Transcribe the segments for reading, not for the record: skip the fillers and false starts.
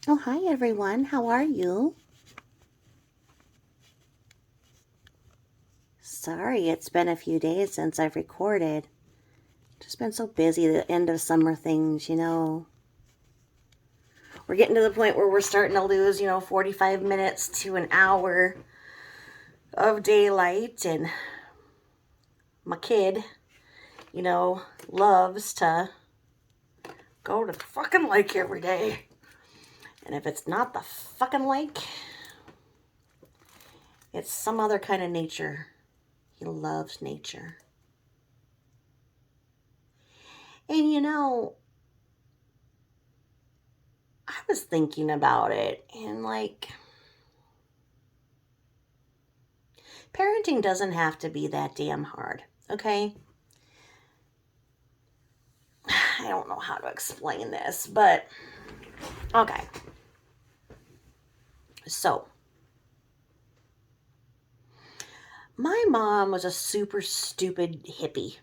Oh, hi everyone. How are you? Sorry, it's been a few days since I've recorded. Just been so busy, the end of summer things. We're getting to the point where we're starting to lose, 45 minutes to an hour of daylight. And my kid, loves to go to the fucking lake every day. And if it's not the fucking lake, it's some other kind of nature. He loves nature. And I was thinking about it, and parenting doesn't have to be that damn hard, okay? I don't know how to explain this, but okay. So, my mom was a super stupid hippie.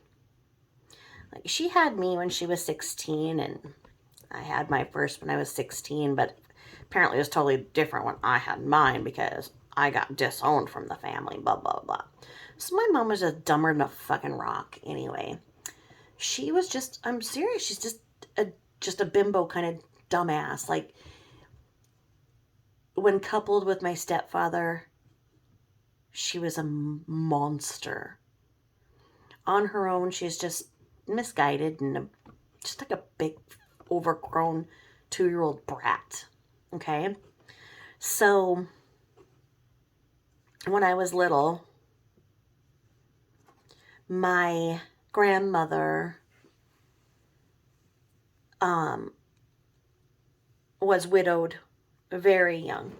Like, she had me when she was 16, and I had my first when I was 16, but apparently it was totally different when I had mine because I got disowned from the family, blah, blah, blah. So my mom was just dumber than a fucking rock anyway. She was just, I'm serious, she's just a bimbo kind of dumbass. Like, when coupled with my stepfather, she was a monster. On her own, she's just misguided and just like a big, overgrown 2-year-old brat. Okay? So, when I was little, my grandmother um, was widowed very young.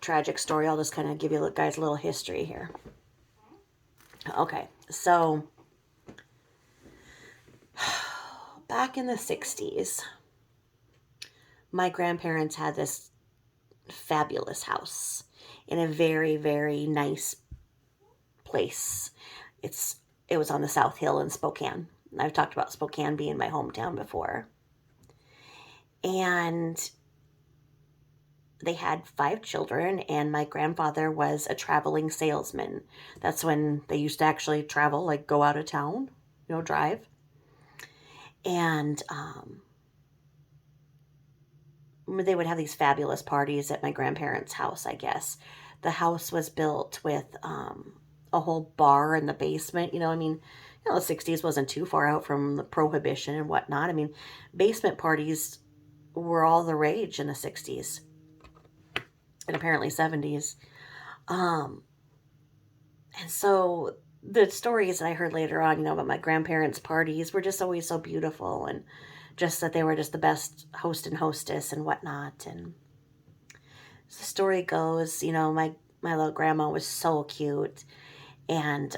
Tragic story. I'll just kind of give you guys a little history here. Okay, so back in the 60s, my grandparents had this fabulous house in a very, very nice place. It was on the South Hill in Spokane. I've talked about Spokane being my hometown before. And they had 5 children, and my grandfather was a traveling salesman. That's when they used to actually travel, like go out of town, drive. And they would have these fabulous parties at my grandparents' house, I guess. The house was built with a whole bar in the basement. The 60s wasn't too far out from the prohibition and whatnot. Basement parties were all the rage in the 60s and apparently 70s. Um, and so the stories that I heard later on, about my grandparents' parties were just always so beautiful, and just that they were just the best host and hostess and whatnot. And the story goes, my little grandma was so cute, and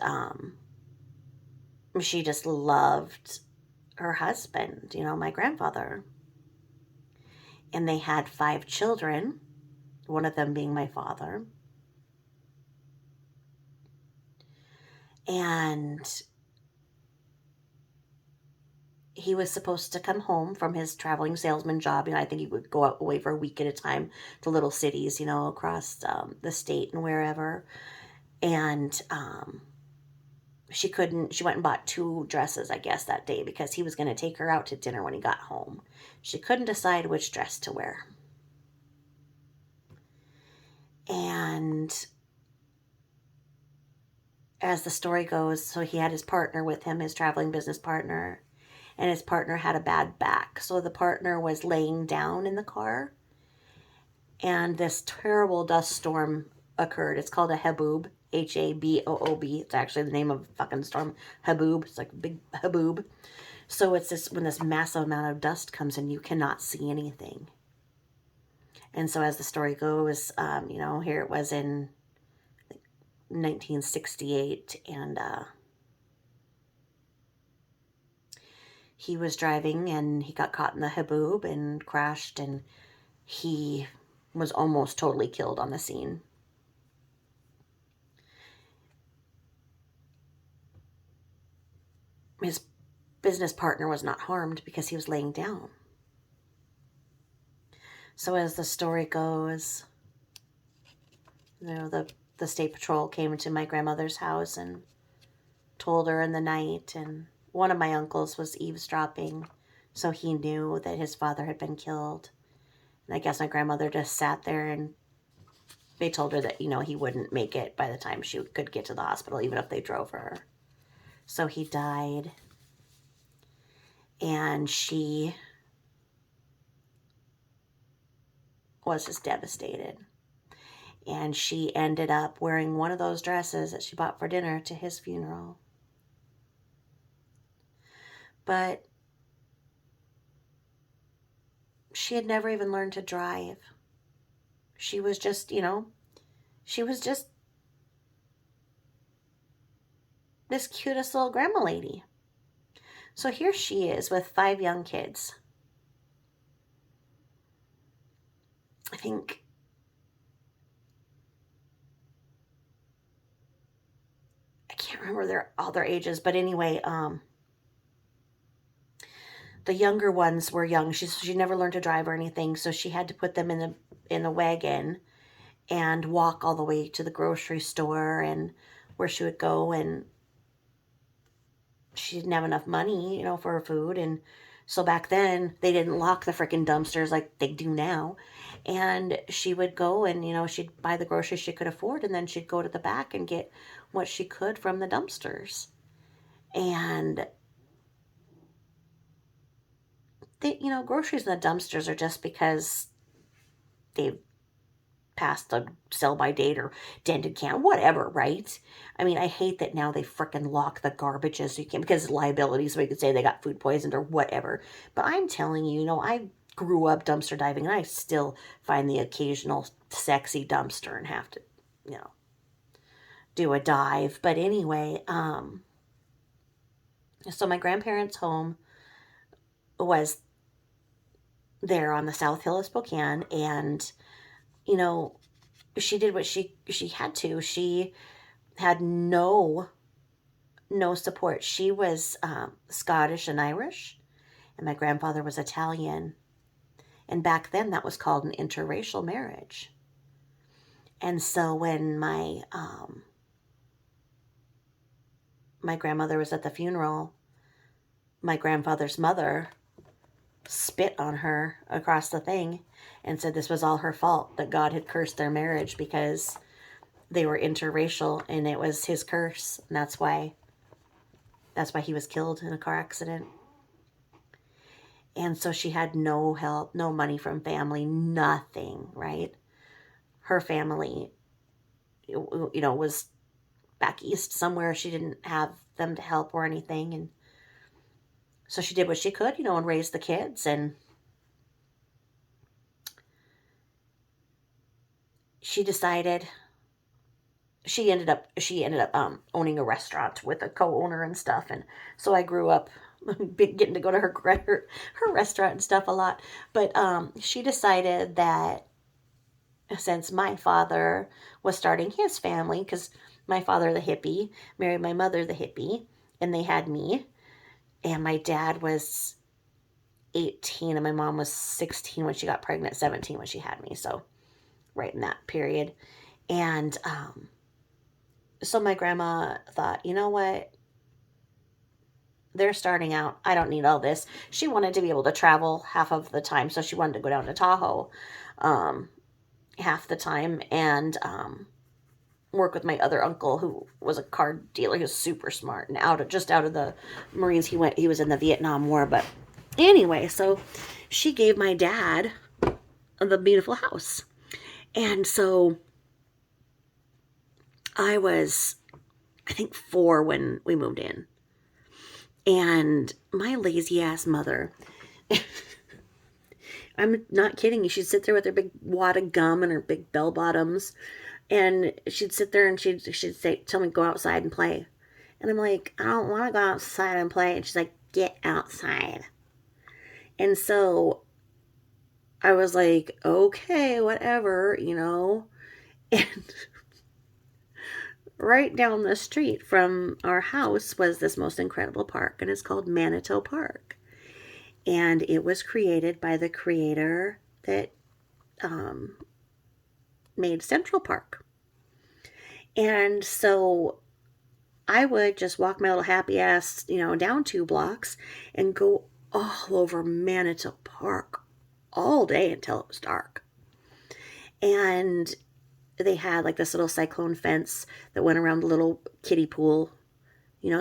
she just loved her husband, my grandfather. And they had 5 children, one of them being my father. And he was supposed to come home from his traveling salesman job. I think he would go out away for a week at a time to little cities, across the state and wherever. And she went and bought 2 dresses, I guess, that day because he was going to take her out to dinner when he got home. She couldn't decide which dress to wear. And as the story goes, so he had his partner with him, his traveling business partner, and his partner had a bad back. So the partner was laying down in the car, and this terrible dust storm occurred. It's called a haboob, Haboob. It's actually the name of a fucking storm. Haboob. It's like a big haboob. So it's when this massive amount of dust comes in, you cannot see anything. And so as the story goes, here it was in 1968, and he was driving and he got caught in the haboob and crashed, and he was almost totally killed on the scene. His business partner was not harmed because he was laying down. So as the story goes, the state patrol came into my grandmother's house and told her in the night, and one of my uncles was eavesdropping, so he knew that his father had been killed. And I guess my grandmother just sat there, and they told her that, he wouldn't make it by the time she could get to the hospital, even if they drove her. So he died, and she was just devastated. And she ended up wearing one of those dresses that she bought for dinner to his funeral. But she had never even learned to drive. She was just, she was just this cutest little grandma lady. So here she is with 5 young kids. I think I can't remember all their ages, but anyway, the younger ones were young. She never learned to drive or anything, so she had to put them in the wagon and walk all the way to the grocery store and where she would go, and she didn't have enough money, for her food. And so back then they didn't lock the freaking dumpsters like they do now. And she would go and, she'd buy the groceries she could afford, and then she'd go to the back and get what she could from the dumpsters. And they, groceries in the dumpsters are just because they've past the sell by date or dented can, whatever, right? I mean, I hate that now they frickin' lock the garbages so you can, because liability, so we could say they got food poisoned or whatever. But I'm telling you, I grew up dumpster diving, and I still find the occasional sexy dumpster and have to, do a dive. But anyway, so my grandparents' home was there on the South Hill of Spokane, and she did what she had to. She had no support. She was Scottish and Irish, and my grandfather was Italian. And back then that was called an interracial marriage. And so when my grandmother was at the funeral, my grandfather's mother spit on her across the thing and said this was all her fault, that God had cursed their marriage because they were interracial, and it was his curse, and that's why he was killed in a car accident. And so she had no help, no money from family, nothing, right? Her family, was back east somewhere. She didn't have them to help or anything, and so she did what she could, and raised the kids. And she ended up owning a restaurant with a co-owner and stuff. And so I grew up getting to go to her restaurant and stuff a lot. But she decided that since my father was starting his family, because my father, the hippie, married my mother, the hippie, and they had me. And my dad was 18 and my mom was 16 when she got pregnant, 17 when she had me. So right in that period. And so my grandma thought, you know what? They're starting out. I don't need all this. She wanted to be able to travel half of the time. So she wanted to go down to Tahoe half the time and work with my other uncle, who was a car dealer. He was super smart and out of the Marines. He was in the Vietnam War. But anyway, so she gave my dad the beautiful house. And so I was, I think, 4 when we moved in. And my lazy ass mother, I'm not kidding you, she'd sit there with her big wad of gum and her big bell bottoms, and she'd sit there and she'd say, tell me, go outside and play. And I'm like, I don't want to go outside and play. And she's like, get outside. And so I was like, okay, whatever, And right down the street from our house was this most incredible park, and it's called Manitou Park. And it was created by the creator that made Central Park. And so I would just walk my little happy ass, down 2 blocks and go all over Manitou Park all day until it was dark. And they had like this little cyclone fence that went around the little kiddie pool,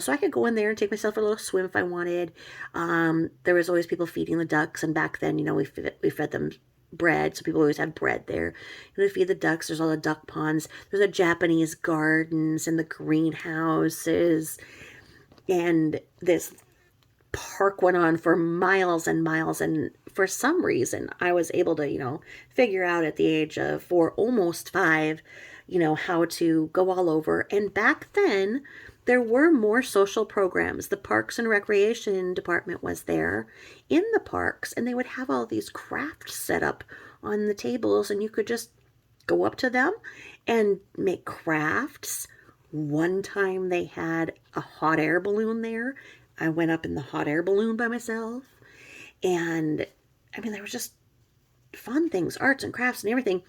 so I could go in there and take myself a little swim if I wanted. There was always people feeding the ducks, and back then, we fed them bread, so people always had bread there. We feed the ducks. There's all the duck ponds. There's the Japanese gardens and the greenhouses, and this park went on for miles and miles. And for some reason, I was able to, figure out at the age of 4, almost 5, how to go all over. And back then, there were more social programs. The Parks and Recreation Department was there in the parks, and they would have all these crafts set up on the tables, and you could just go up to them and make crafts. One time they had a hot air balloon there. I went up in the hot air balloon by myself. And there was just fun things, arts and crafts and everything.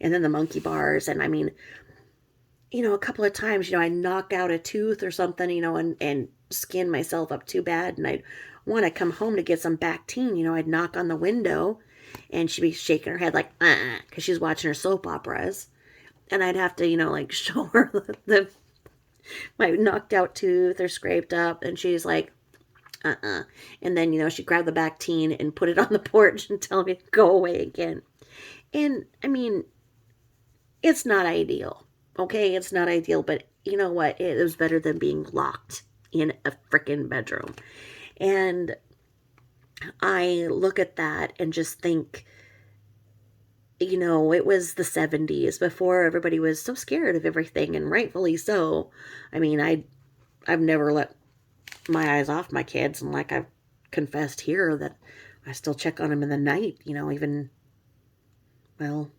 And then the monkey bars. And a couple of times, I knocked out a tooth or something, and skinned myself up too bad. And I'd want to come home to get some Bactine, I'd knock on the window and she'd be shaking her head like, because she's watching her soap operas. And I'd have to, show her my knocked out tooth or scraped up. And she's like, And then, she'd grab the Bactine and put it on the porch and tell me to go away again. And, it's not ideal. Okay, it's not ideal, but you know what? It was better than being locked in a freaking bedroom. And I look at that and just think, it was the 70s before everybody was so scared of everything, and rightfully so. I've never let my eyes off my kids, and like I've confessed here that I still check on them in the night, even, well,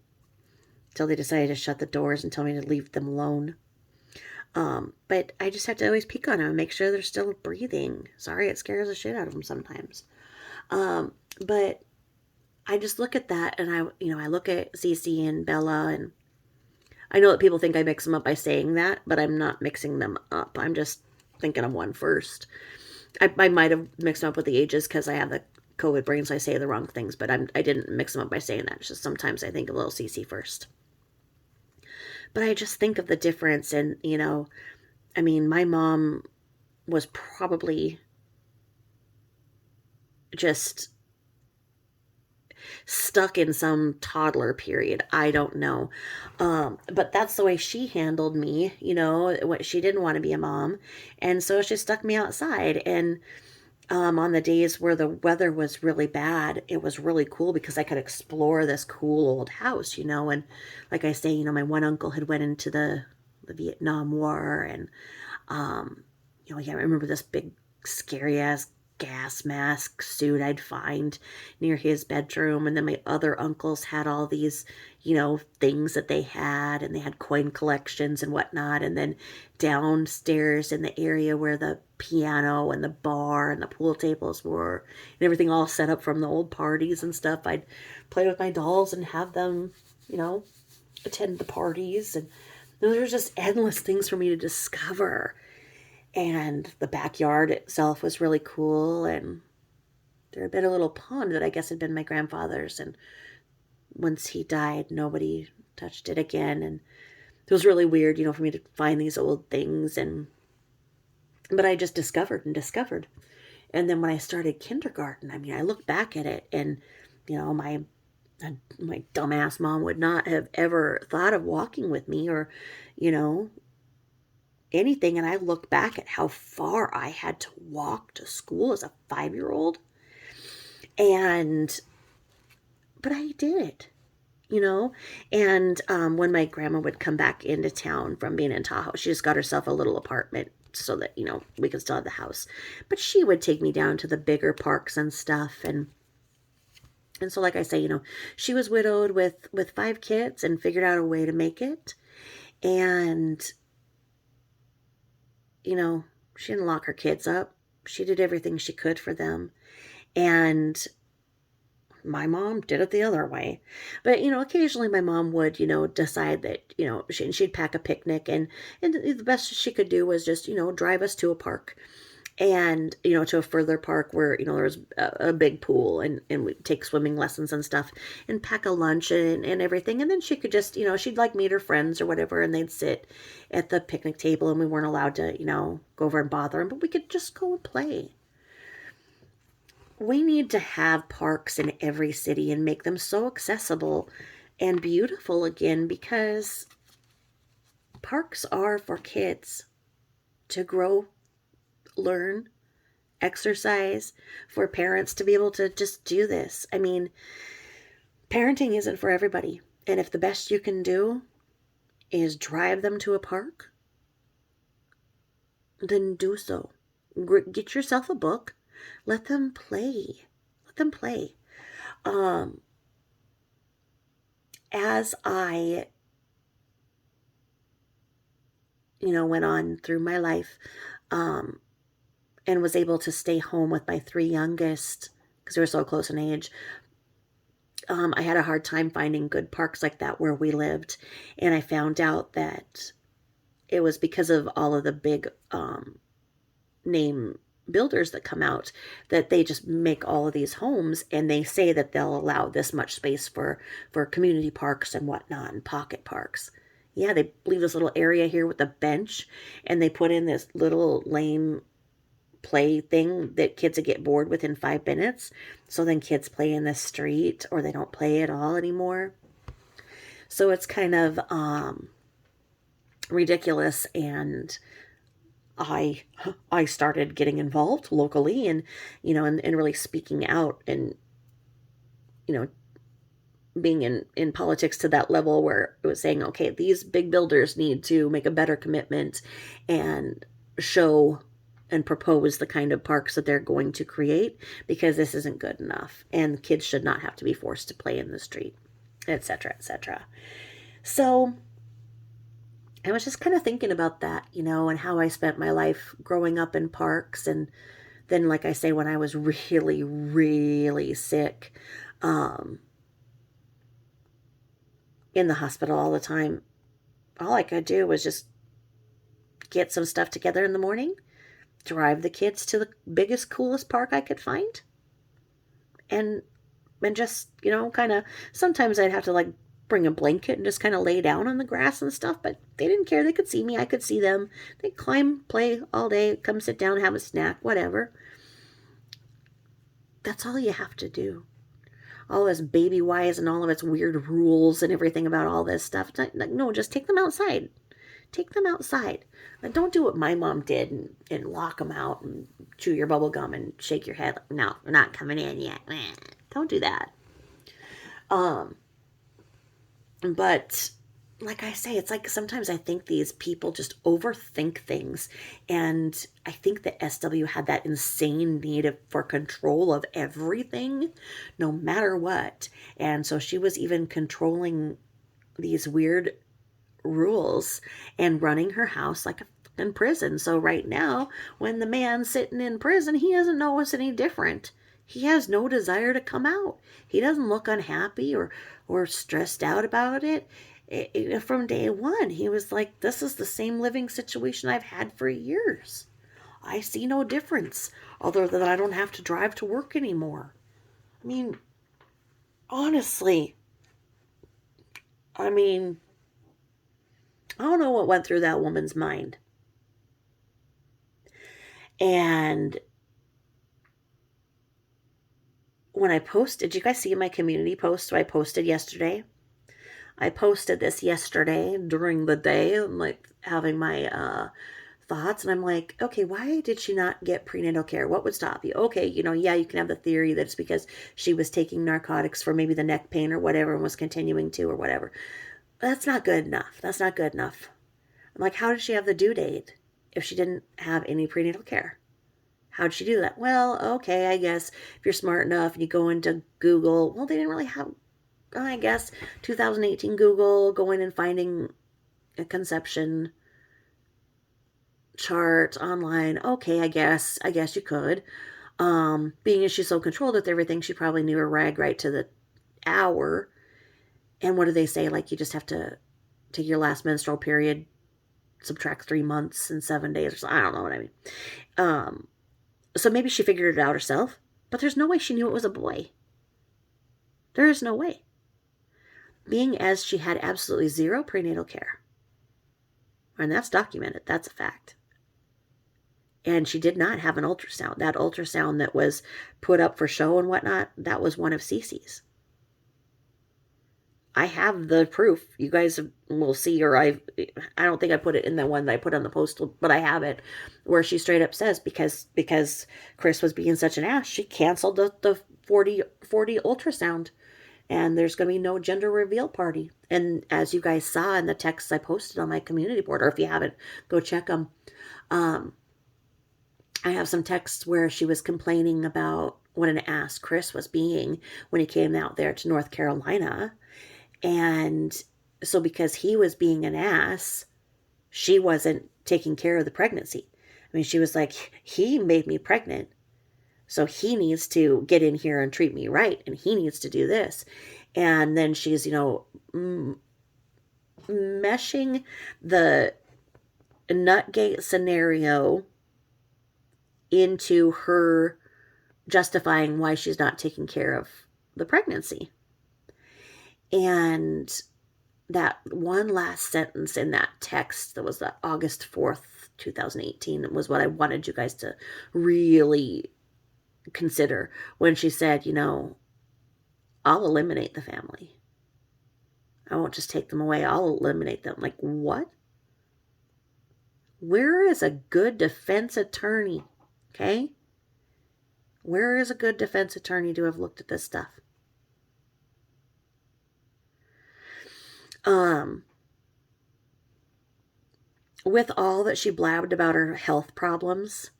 till they decided to shut the doors and tell me to leave them alone. But I just have to always peek on them and make sure they're still breathing. Sorry, it scares the shit out of them sometimes. But I just look at that, and I look at Cece and Bella, and I know that people think I mix them up by saying that, but I'm not mixing them up. I'm just thinking of one first. I might have mixed them up with the ages because I have the COVID brain, so I say the wrong things, but I didn't mix them up by saying that. It's just sometimes I think of little Cece first. But I just think of the difference, and, my mom was probably just stuck in some toddler period. I don't know. But that's the way she handled me, she didn't want to be a mom. And so she stuck me outside. And on the days where the weather was really bad, it was really cool because I could explore this cool old house, and like I say, my one uncle had went into the Vietnam War, and, I remember this big scary ass gas mask suit I'd find near his bedroom. And then my other uncles had all these, things that they had, and they had coin collections and whatnot. And then downstairs in the area where the piano and the bar and the pool tables were, and everything all set up from the old parties and stuff, I'd play with my dolls and have them, attend the parties. And there was just endless things for me to discover. And the backyard itself was really cool. And there had been a little pond that I guess had been my grandfather's. And once he died, nobody touched it again. And it was really weird, for me to find these old things. But I just discovered and discovered. And then when I started kindergarten, I look back at it, and, my dumbass mom would not have ever thought of walking with me or, anything. And I look back at how far I had to walk to school as a 5-year-old. But I did it, And when my grandma would come back into town from being in Tahoe, she just got herself a little apartment so that, we could still have the house. But she would take me down to the bigger parks and stuff. And so, like I say, she was widowed with 5 kids and figured out a way to make it. And she didn't lock her kids up. She did everything she could for them. And My mom did it the other way. But, occasionally my mom would, decide that, she'd pack a picnic, and the best she could do was just, drive us to a park, and to a further park where there was a big pool, and we'd take swimming lessons and stuff, and pack a lunch and everything. And then she could just she'd like meet her friends or whatever, and they'd sit at the picnic table, and we weren't allowed to go over and bother them, but we could just go and play. We need to have parks in every city and make them so accessible and beautiful again, because parks are for kids to grow, learn, exercise, for parents to be able to just do this. I mean, parenting isn't for everybody. And if the best you can do is drive them to a park, then do so. Get yourself a book. Let them play. Let them play. As I, went on through my life, and was able to stay home with my three youngest, because they were so close in age, I had a hard time finding good parks like that where we lived. And I found out that it was because of all of the big name builders that come out, that they just make all of these homes, and they say that they'll allow this much space for community parks and whatnot, and pocket parks. Yeah, they leave this little area here with a bench, and they put in this little lame play thing that kids would get bored within 5 minutes. So then kids play in the street, or they don't play at all anymore. So it's kind of ridiculous. And I started getting involved locally, and and really speaking out, and being in politics to that level where it was saying, okay, these big builders need to make a better commitment and show and propose the kind of parks that they're going to create, because this isn't good enough, and kids should not have to be forced to play in the street, etc., etc. So I was just kind of thinking about that, and how I spent my life growing up in parks. And then, like I say, when I was really, really sick, in the hospital all the time, all I could do was just get some stuff together in the morning, drive the kids to the biggest, coolest park I could find, and just, kind of, sometimes I'd have to like bring a blanket and just kind of lay down on the grass and stuff, but they didn't care. They could see me, I could see them. They'd climb, play all day, come sit down, have a snack, whatever. That's all you have to do. All this baby wise and all of its weird rules and everything about all this stuff. No, just take them outside. Take them outside. And don't do what my mom did and lock them out and chew your bubble gum and shake your head like, no, we're not coming in yet. Don't do that. But like I say, it's like sometimes I think these people just overthink things. And I think that SW had that insane need for control of everything, no matter what. And so she was even controlling these weird rules and running her house like a fucking prison. So right now, when the man's sitting in prison, he doesn't know it's any different. He has no desire to come out. He doesn't look unhappy or stressed out about it. From day one, he was like, this is the same living situation I've had for years. I see no difference, other than I don't have to drive to work anymore. I mean, honestly, I don't know what went through that woman's mind. And when I posted, did you guys see my community post I posted yesterday? I posted this yesterday during the day. I'm like having my thoughts, and I'm like, okay, why did she not get prenatal care? What would stop you? Okay, yeah, you can have the theory that it's because she was taking narcotics for maybe the neck pain or whatever, and was continuing to or whatever. That's not good enough. That's not good enough. I'm like, how did she have the due date if she didn't have any prenatal care? How did she do that? Well, okay, I guess if you're smart enough and you go into Google, well, they didn't really have, I guess, 2018 Google, going and finding a conception chart online. Okay, I guess you could. Being as she's so controlled with everything, she probably knew her rag right to the hour. And what do they say? Like, you just have to take your last menstrual period, subtract 3 months and 7 days or something. I don't know what I mean. So maybe she figured it out herself, but there's no way she knew it was a boy. There is no way. Being as she had absolutely zero prenatal care. And that's documented. That's a fact. And she did not have an ultrasound. That ultrasound that was put up for show and whatnot, that was one of Cece's. I have the proof. You guys will see, or I don't think I put it in the one that I put on the post, but I have it, where she straight up says, because Chris was being such an ass, she canceled the 40 ultrasound, and there's going to be no gender reveal party. And as you guys saw in the texts I posted on my community board, or if you haven't, go check them. I have some texts where she was complaining about what an ass Chris was being when he came out there to North Carolina. And so because he was being an ass, she wasn't taking care of the pregnancy. I mean, she was like, he made me pregnant, so he needs to get in here and treat me right, and he needs to do this. And then she's, meshing the Nutgate scenario into her justifying why she's not taking care of the pregnancy. And that one last sentence in that text, that was the August 4th, 2018, was what I wanted you guys to really consider, when she said, I'll eliminate the family. I won't just take them away. I'll eliminate them. Like, what? Where is a good defense attorney? Okay? Where is a good defense attorney to have looked at this stuff? With all that she blabbed about her health problems,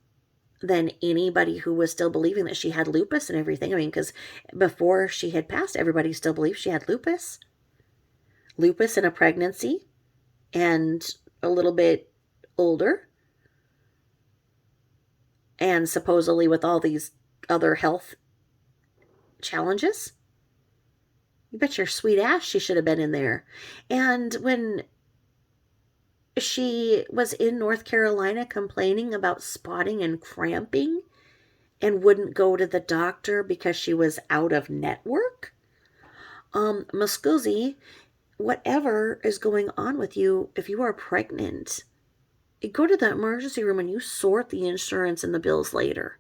then anybody who was still believing that she had lupus and everything, I mean, because before she had passed, everybody still believed she had lupus in a pregnancy, and a little bit older, and supposedly with all these other health challenges. You bet your sweet ass she should have been in there. And when she was in North Carolina complaining about spotting and cramping and wouldn't go to the doctor because she was out of network, Muscusi, whatever is going on with you, if you are pregnant, you go to the emergency room and you sort the insurance and the bills later.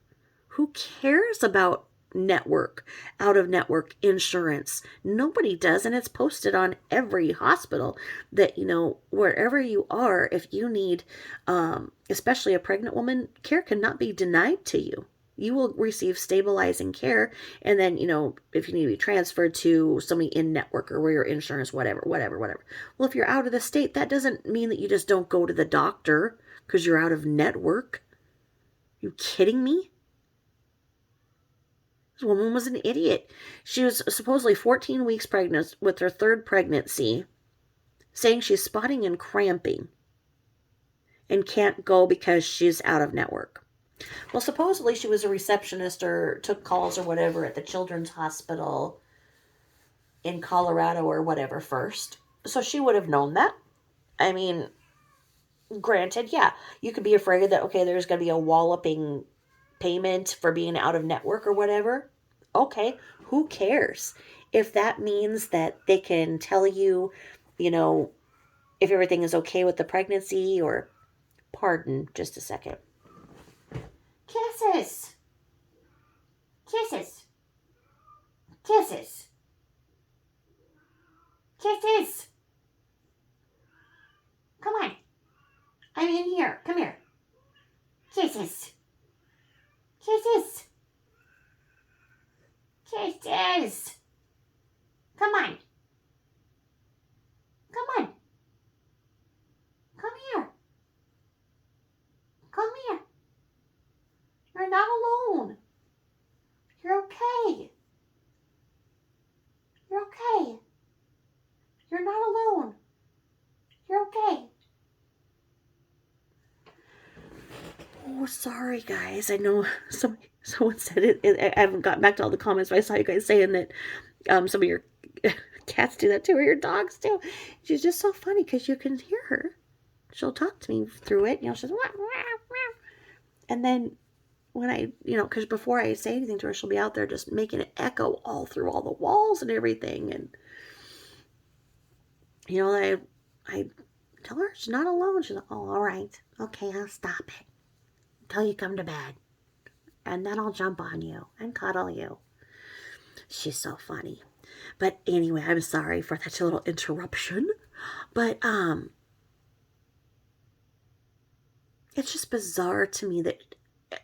Who cares about network, out of network insurance? Nobody does, and it's posted on every hospital that, wherever you are, if you need, especially a pregnant woman, care cannot be denied to you. You will receive stabilizing care, and then, if you need to be transferred to somebody in network or where your insurance, whatever. Well, if you're out of the state, that doesn't mean that you just don't go to the doctor because you're out of network. You kidding me? This woman was an idiot. She was supposedly 14 weeks pregnant with her third pregnancy, saying she's spotting and cramping and can't go because she's out of network. Well, supposedly she was a receptionist or took calls or whatever at the Children's Hospital in Colorado or whatever first. So she would have known that. I mean, granted, yeah, you could be afraid that, okay, there's going to be a walloping payment for being out of network or whatever. Okay, who cares? If that means that they can tell you, if everything is okay with the pregnancy, or, pardon just a second. Kisses. Kisses. Kisses. Kisses. Come on. I'm in here. Come here. Kisses. Kisses. Kisses. Come on. Come on. Come here. Come here. You're not alone. You're okay. You're okay. You're not alone. You're okay. Oh, sorry, guys. I know someone said it. I haven't gotten back to all the comments, but I saw you guys saying that some of your cats do that too, or your dogs do. She's just so funny because you can hear her. She'll talk to me through it. She's wah, wah, wah. And then when I, because before I say anything to her, she'll be out there just making it echo all through all the walls and everything. And, I tell her she's not alone. She's like, oh, all right. Okay, I'll stop it until you come to bed. And then I'll jump on you and cuddle you. She's so funny. But anyway, I'm sorry for that little interruption. But, it's just bizarre to me that,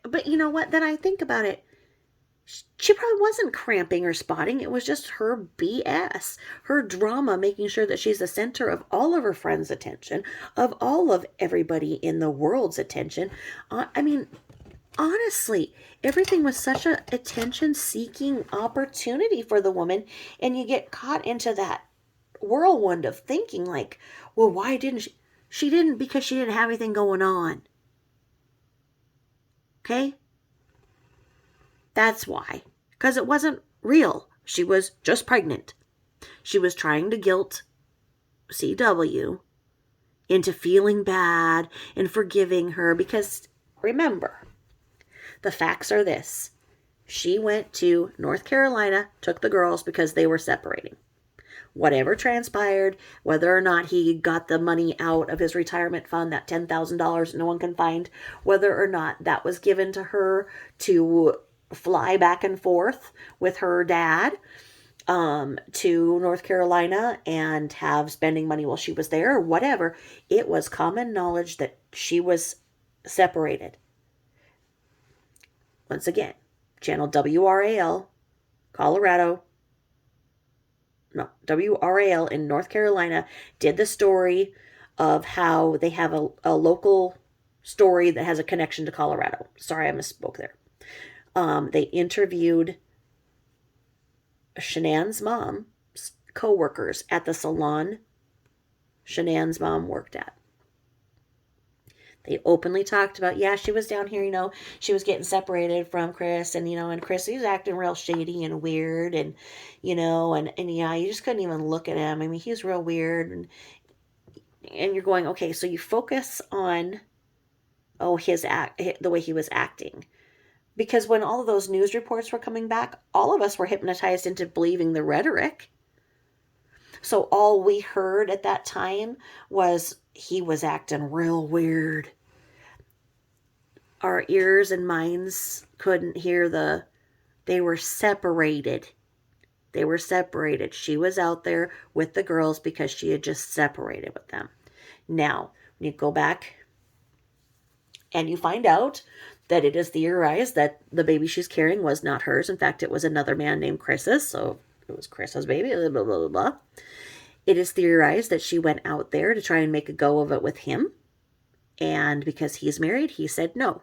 but you know what, then I think about it, she probably wasn't cramping or spotting. It was just her BS, her drama, making sure that she's the center of all of her friends' attention, of all of everybody in the world's attention. Honestly, everything was such an attention-seeking opportunity for the woman, and you get caught into that whirlwind of thinking like, well, why didn't she? She didn't because she didn't have anything going on. Okay? That's why. Because it wasn't real. She was just pregnant. She was trying to guilt CW into feeling bad and forgiving her. Because, remember, the facts are this. She went to North Carolina, took the girls because they were separating. Whatever transpired, whether or not he got the money out of his retirement fund, that $10,000 no one can find, whether or not that was given to her to fly back and forth with her dad to North Carolina and have spending money while she was there or whatever, it was common knowledge that she was separated. Once again, channel WRAL, Colorado, no, WRAL in North Carolina did the story of how they have a local story that has a connection to Colorado. Sorry, I misspoke there. They interviewed Shanann's mom's co-workers at the salon Shanann's mom worked at. They openly talked about, she was down here, she was getting separated from Chris, and Chris, he was acting real shady and weird, and, you just couldn't even look at him. I mean, he's real weird, and you're going, okay, so you focus on, the way he was acting. Because when all of those news reports were coming back, all of us were hypnotized into believing the rhetoric. So all we heard at that time was he was acting real weird. Our ears and minds couldn't hear they were separated. They were separated. She was out there with the girls because she had just separated with them. Now, when you go back and you find out that it is theorized that the baby she's carrying was not hers. In fact, it was another man named Chris's. So it was Chris's baby, blah, blah, blah, blah. It is theorized that she went out there to try and make a go of it with him. And because he's married, he said no.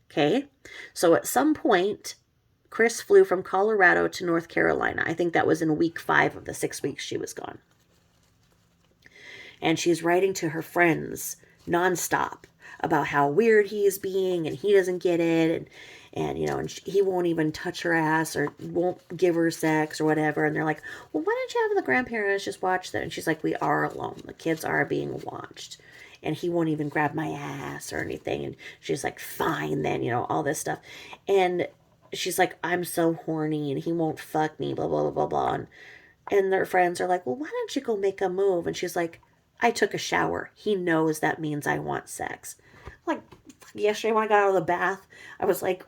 Okay? So at some point, Chris flew from Colorado to North Carolina. I think that was in week 5 of the 6 weeks she was gone. And she's writing to her friends nonstop about how weird he is being and he doesn't get it. And he won't even touch her ass or won't give her sex or whatever. And they're like, well, why don't you have the grandparents just watch that? And she's like, we are alone. The kids are being watched. And he won't even grab my ass or anything. And she's like, fine then, all this stuff. And she's like, I'm so horny and he won't fuck me, blah, blah, blah, blah, blah. And their friends are like, well, why don't you go make a move? And she's like, I took a shower. He knows that means I want sex. Like, yesterday when I got out of the bath, I was like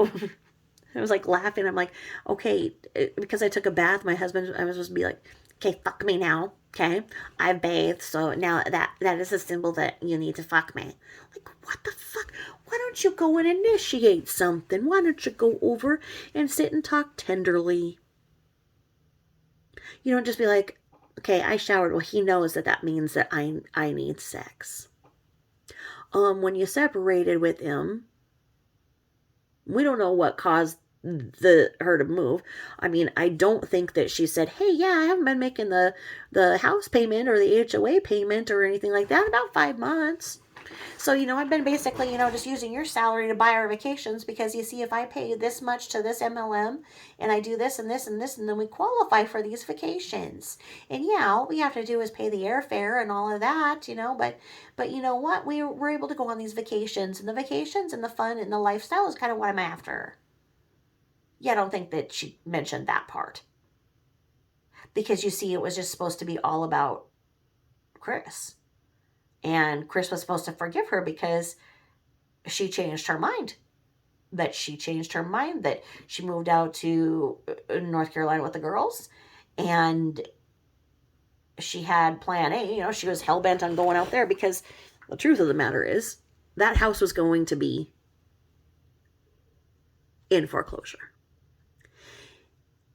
laughing. I'm like, okay, because I took a bath, I was supposed to be like, okay, fuck me now. Okay, I bathed, so now that is a symbol that you need to fuck me. Like, what the fuck? Why don't you go and initiate something? Why don't you go over and sit and talk tenderly? You don't just be like, okay, I showered. Well, he knows that means that I need sex. When you separated with him, we don't know what caused her to move. I mean, I don't think that she said, hey, I haven't been making the house payment or the HOA payment or anything like that in about 5 months. So, I've been basically, just using your salary to buy our vacations because you see, if I pay this much to this MLM and I do this and this and this, and then we qualify for these vacations. And yeah, all we have to do is pay the airfare and all of that, but you know what? We're able to go on these vacations, and the vacations and the fun and the lifestyle is kind of what I'm after. Yeah, I don't think that she mentioned that part. Because you see, it was just supposed to be all about Chris. And Chris was supposed to forgive her because she changed her mind. That she moved out to North Carolina with the girls. And she had plan A. She was hell-bent on going out there because the truth of the matter is that house was going to be in foreclosure.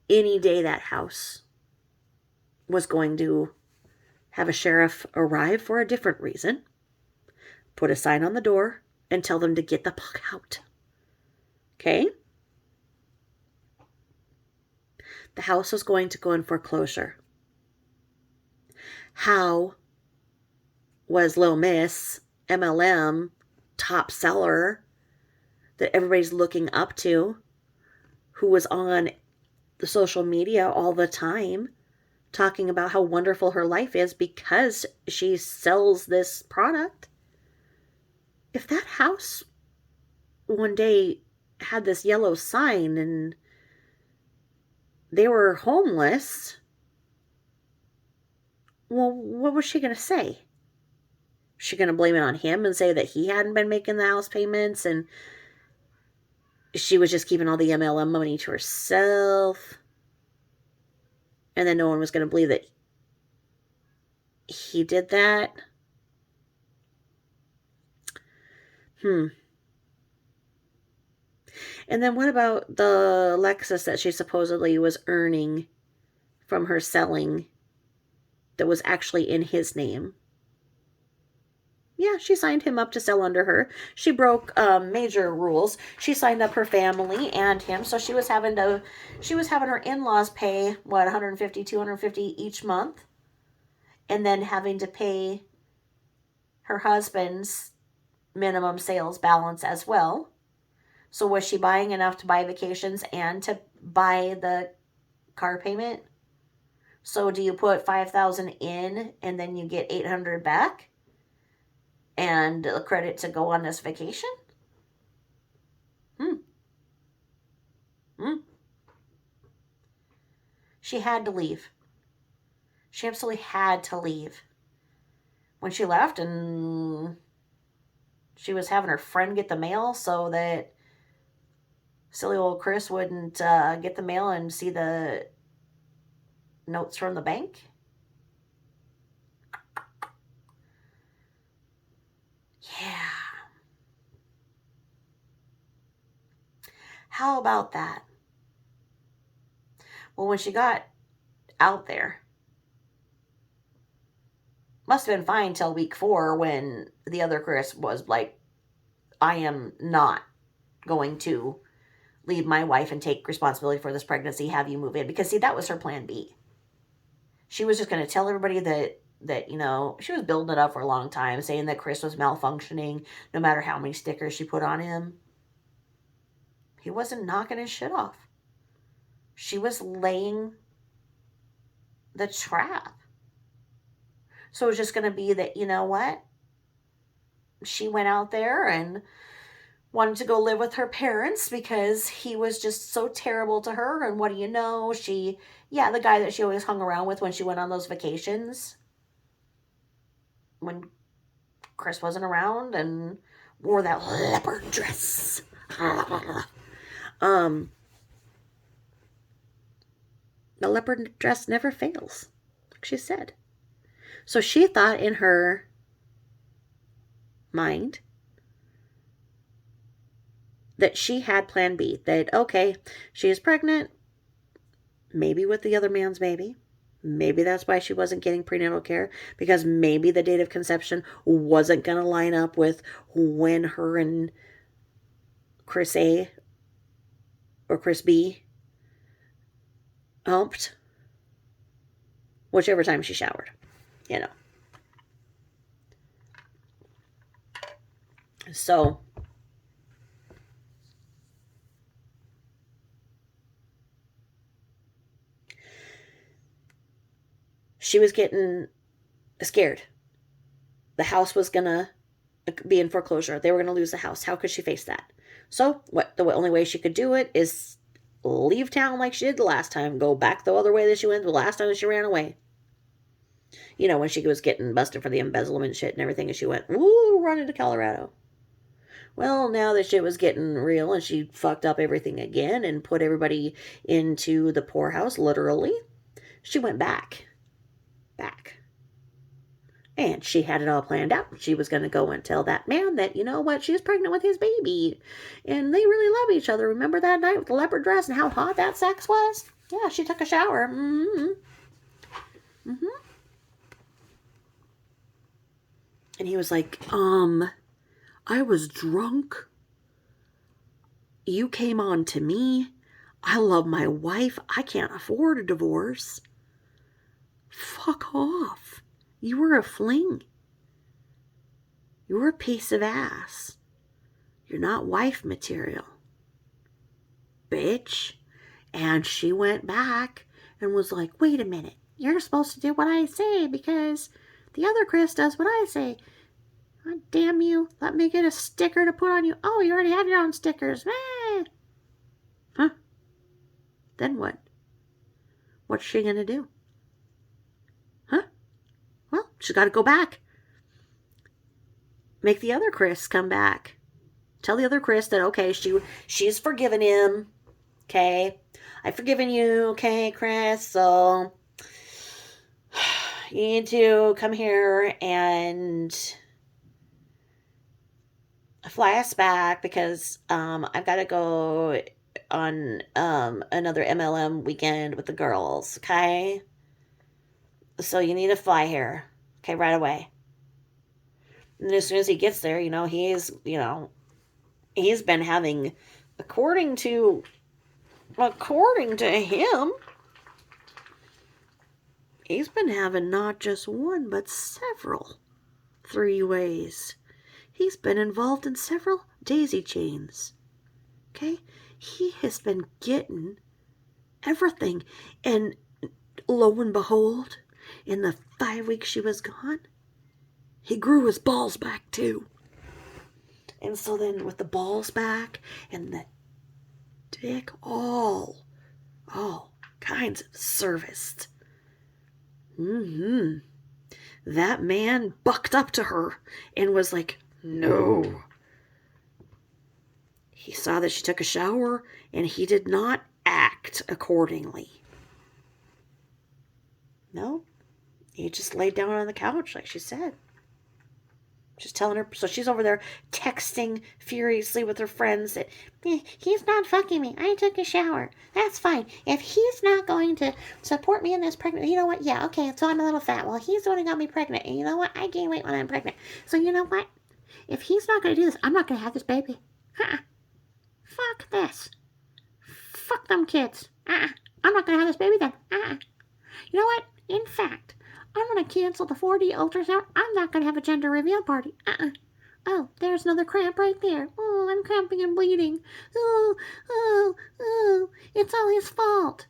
Any day that house was going to have a sheriff arrive for a different reason, put a sign on the door, and tell them to get the fuck out. Okay? The house was going to go in foreclosure. How was Lil Miss, MLM, top seller that everybody's looking up to, who was on the social media all the time, talking about how wonderful her life is because she sells this product? If that house one day had this yellow sign and they were homeless, well, what was she going to say? Was she going to blame it on him and say that he hadn't been making the house payments and she was just keeping all the MLM money to herself? And then no one was going to believe that he did that? And then what about the Lexus that she supposedly was earning from her selling that was actually in his name? Yeah, she signed him up to sell under her. She broke major rules. She signed up her family and him, so she was having her in-laws pay, what, $150, $250 each month, and then having to pay her husband's minimum sales balance as well. So was she buying enough to buy vacations and to buy the car payment? So do you put $5,000 in and then you get $800 back and the credit to go on this vacation? She had to leave. She absolutely had to leave. When she left, and she was having her friend get the mail so that silly old Chris wouldn't get the mail and see the notes from the bank. Yeah. How about that? Well, when she got out there, must have been fine till week 4 when the other Chris was like, I am not going to leave my wife and take responsibility for this pregnancy, have you move in. Because, see, that was her plan B. She was just going to tell everybody that, she was building it up for a long time, saying that Chris was malfunctioning no matter how many stickers she put on him. He wasn't knocking his shit off. She was laying the trap. So it was just going to be that, you know what? She went out there and wanted to go live with her parents because he was just so terrible to her. And what do you know? The guy that she always hung around with when she went on those vacations, when Chris wasn't around, and wore that leopard dress. The leopard dress never fails, like she said. So she thought in her mind that she had plan B. That, okay, she is pregnant, maybe with the other man's baby. Maybe that's why she wasn't getting prenatal care, because maybe the date of conception wasn't going to line up with when her and Chris A or Chris B humped. Whichever time she showered, So she was getting scared. The house was going to be in foreclosure. They were going to lose the house. How could she face that? So the only way she could do it is leave town like she did the last time. Go back the other way that she went the last time that she ran away. You know, when she was getting busted for the embezzlement shit and everything, and she went, woo, running to Colorado. Well, now that shit was getting real and she fucked up everything again and put everybody into the poorhouse, literally, she went back. And she had it all planned out. She was going to go and tell that man that, you know what, she's pregnant with his baby. And they really love each other. Remember that night with the leopard dress and how hot that sex was? Yeah, she took a shower. And he was like, I was drunk. You came on to me. I love my wife. I can't afford a divorce. Fuck off. You were a fling. You were a piece of ass. You're not wife material. Bitch. And she went back and was like, wait a minute. You're supposed to do what I say because the other Chris does what I say. God damn you. Let me get a sticker to put on you. Oh, you already have your own stickers. Huh? Then what? What's she going to do? Huh? Well, she's got to go back. Make the other Chris come back. Tell the other Chris that, okay, she's forgiven him. Okay? I've forgiven you, okay, Chris? So you need to come here and fly us back because I've got to go on another MLM weekend with the girls, okay? So you need to fly here, okay, right away. And as soon as he gets there, he's been having, according to him, he's been having not just one, but several 3-ways. He's been involved in several daisy chains. Okay? He has been getting everything. And lo and behold, in the 5 weeks she was gone, he grew his balls back too. And so then with the balls back and the dick, all kinds of serviced. That man bucked up to her and was like, no. He saw that she took a shower and he did not act accordingly. No, he just laid down on the couch like she said. Just telling her, so she's over there texting furiously with her friends that, he's not fucking me. I took a shower. That's fine. If he's not going to support me in this pregnancy, you know what? Yeah, okay, so I'm a little fat. Well, he's the one who got me pregnant. And you know what? I gain weight when I'm pregnant. So you know what? If he's not going to do this, I'm not going to have this baby. Fuck this. Fuck them kids. I'm not going to have this baby then. You know what? In fact, I'm going to cancel the 4D ultrasound. I'm not going to have a gender reveal party. Oh, there's another cramp right there. Oh, I'm cramping and bleeding. Oh, it's all his fault.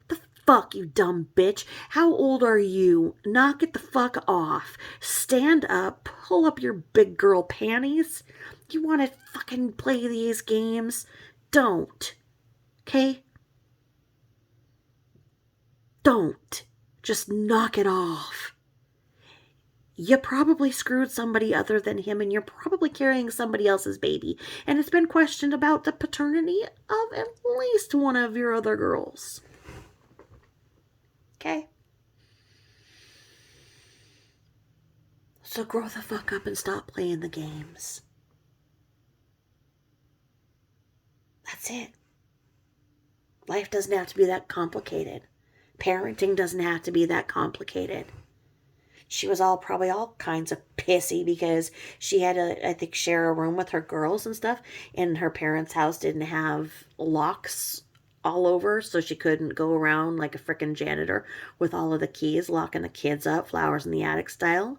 The fuck, you dumb bitch. How old are you? Knock it the fuck off. Stand up. Pull up your big girl panties. You want to fucking play these games? Don't. Okay? Don't. Just knock it off. You probably screwed somebody other than him, and you're probably carrying somebody else's baby. And it's been questioned about the paternity of at least one of your other girls. Okay? So grow the fuck up and stop playing the games. That's it. Life doesn't have to be that complicated. Parenting doesn't have to be that complicated. She was probably all kinds of pissy because she had to, I think, share a room with her girls and stuff. And her parents' house didn't have locks all over, so she couldn't go around like a frickin' janitor with all of the keys, locking the kids up, flowers in the attic style.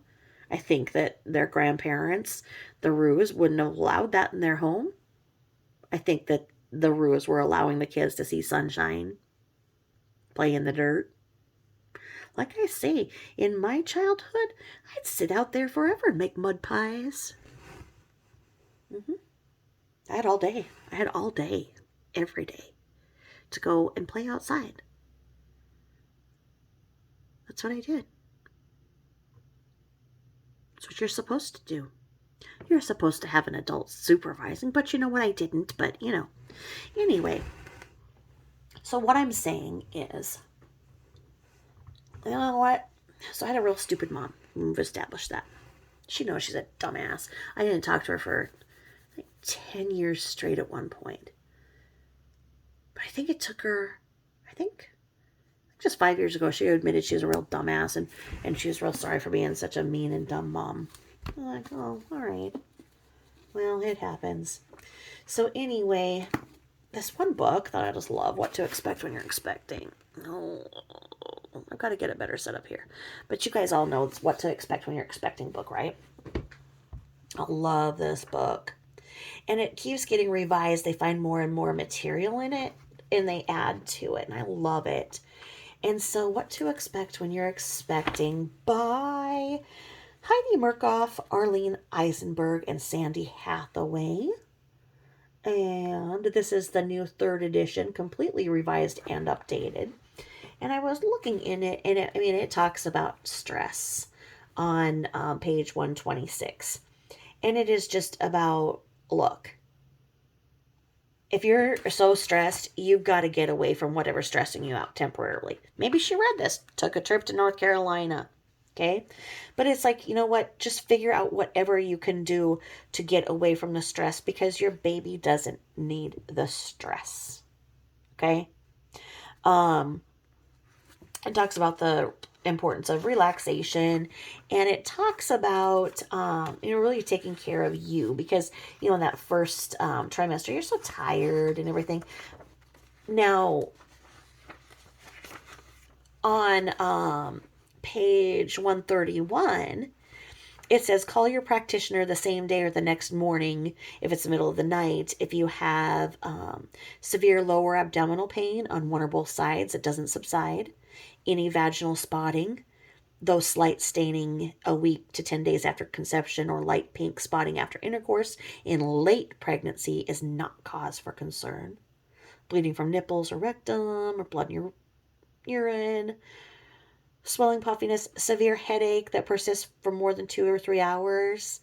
I think that their grandparents, the Roos, wouldn't have allowed that in their home. I think that the Roos were allowing the kids to see sunshine, play in the dirt. Like I say, in my childhood, I'd sit out there forever and make mud pies. hmm I had all day. I had all day, every day, to go and play outside. That's what I did. That's what you're supposed to do. You're supposed to have an adult supervising, but you know what? I didn't, but you know. Anyway, so what I'm saying is, you know what? So I had a real stupid mom. We've established that. She knows she's a dumbass. I didn't talk to her for like 10 years straight at one point. But I think it took her, I think just 5 years ago, she admitted she was a real dumbass, and she was real sorry for being such a mean and dumb mom. I'm like, oh, all right. Well, it happens. So anyway, this one book that I just love, What to Expect When You're Expecting. Oh, I've got to get it better set up here. But you guys all know it's What to Expect When You're Expecting book, right? I love this book. And it keeps getting revised. They find more and more material in it, and they add to it, and I love it. And so, What to Expect When You're Expecting by Heidi Murkoff, Arlene Eisenberg, and Sandy Hathaway. And this is the new 3rd edition, completely revised and updated. And I was looking in it, and it talks about stress on page 126. And it is just about, look, if you're so stressed, you've got to get away from whatever's stressing you out temporarily. Maybe she read this, took a trip to North Carolina, okay? But it's like, you know what? Just figure out whatever you can do to get away from the stress, because your baby doesn't need the stress, okay? It talks about the importance of relaxation, and it talks about really taking care of you, because in that first trimester you're so tired and everything. Now on page 131 it says, call your practitioner the same day or the next morning if it's the middle of the night if you have severe lower abdominal pain on one or both sides that doesn't subside, any vaginal spotting, though slight staining a week to 10 days after conception, or light pink spotting after intercourse in late pregnancy is not cause for concern. Bleeding from nipples or rectum, or blood in your urine, swelling, puffiness, severe headache that persists for more than 2 or 3 hours.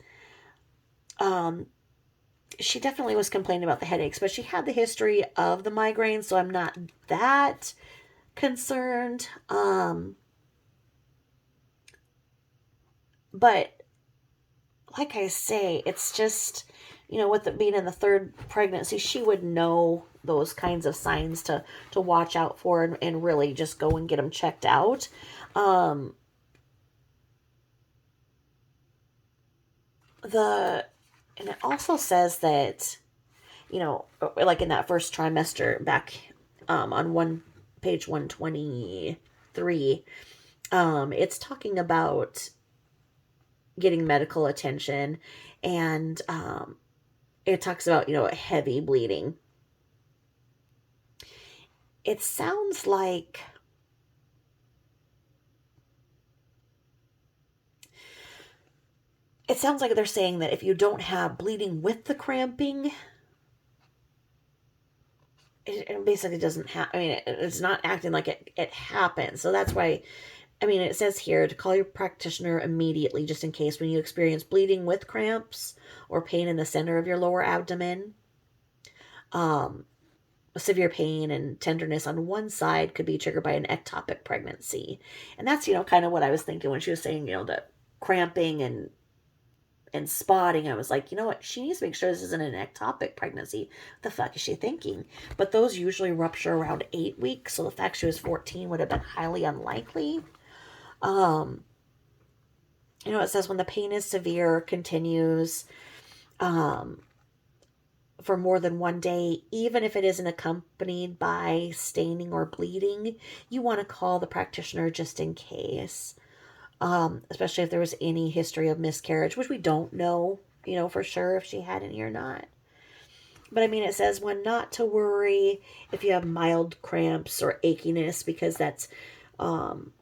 She definitely was complaining about the headaches, but she had the history of the migraine, so I'm not that concerned. But like I say, it's just, with it being in the 3rd pregnancy, she would know those kinds of signs to watch out for, and really just go and get them checked out. And it also says that, like in that first trimester back on page 123, it's talking about getting medical attention, and it talks about heavy bleeding. It sounds like they're saying that if you don't have bleeding with the cramping, it basically doesn't happen. It's not acting like it happens. So that's why, it says here to call your practitioner immediately, just in case, when you experience bleeding with cramps or pain in the center of your lower abdomen. Severe pain and tenderness on one side could be triggered by an ectopic pregnancy. And that's, kind of what I was thinking when she was saying, the cramping and spotting. I was like, you know what? She needs to make sure this isn't an ectopic pregnancy. What the fuck is she thinking? But those usually rupture around 8 weeks. So the fact she was 14 would have been highly unlikely. It says when the pain is severe, continues for more than 1 day, even if it isn't accompanied by staining or bleeding, you want to call the practitioner just in case. especially if there was any history of miscarriage, which we don't know, for sure if she had any or not. But I mean, it says when not to worry if you have mild cramps or achiness, because that's um,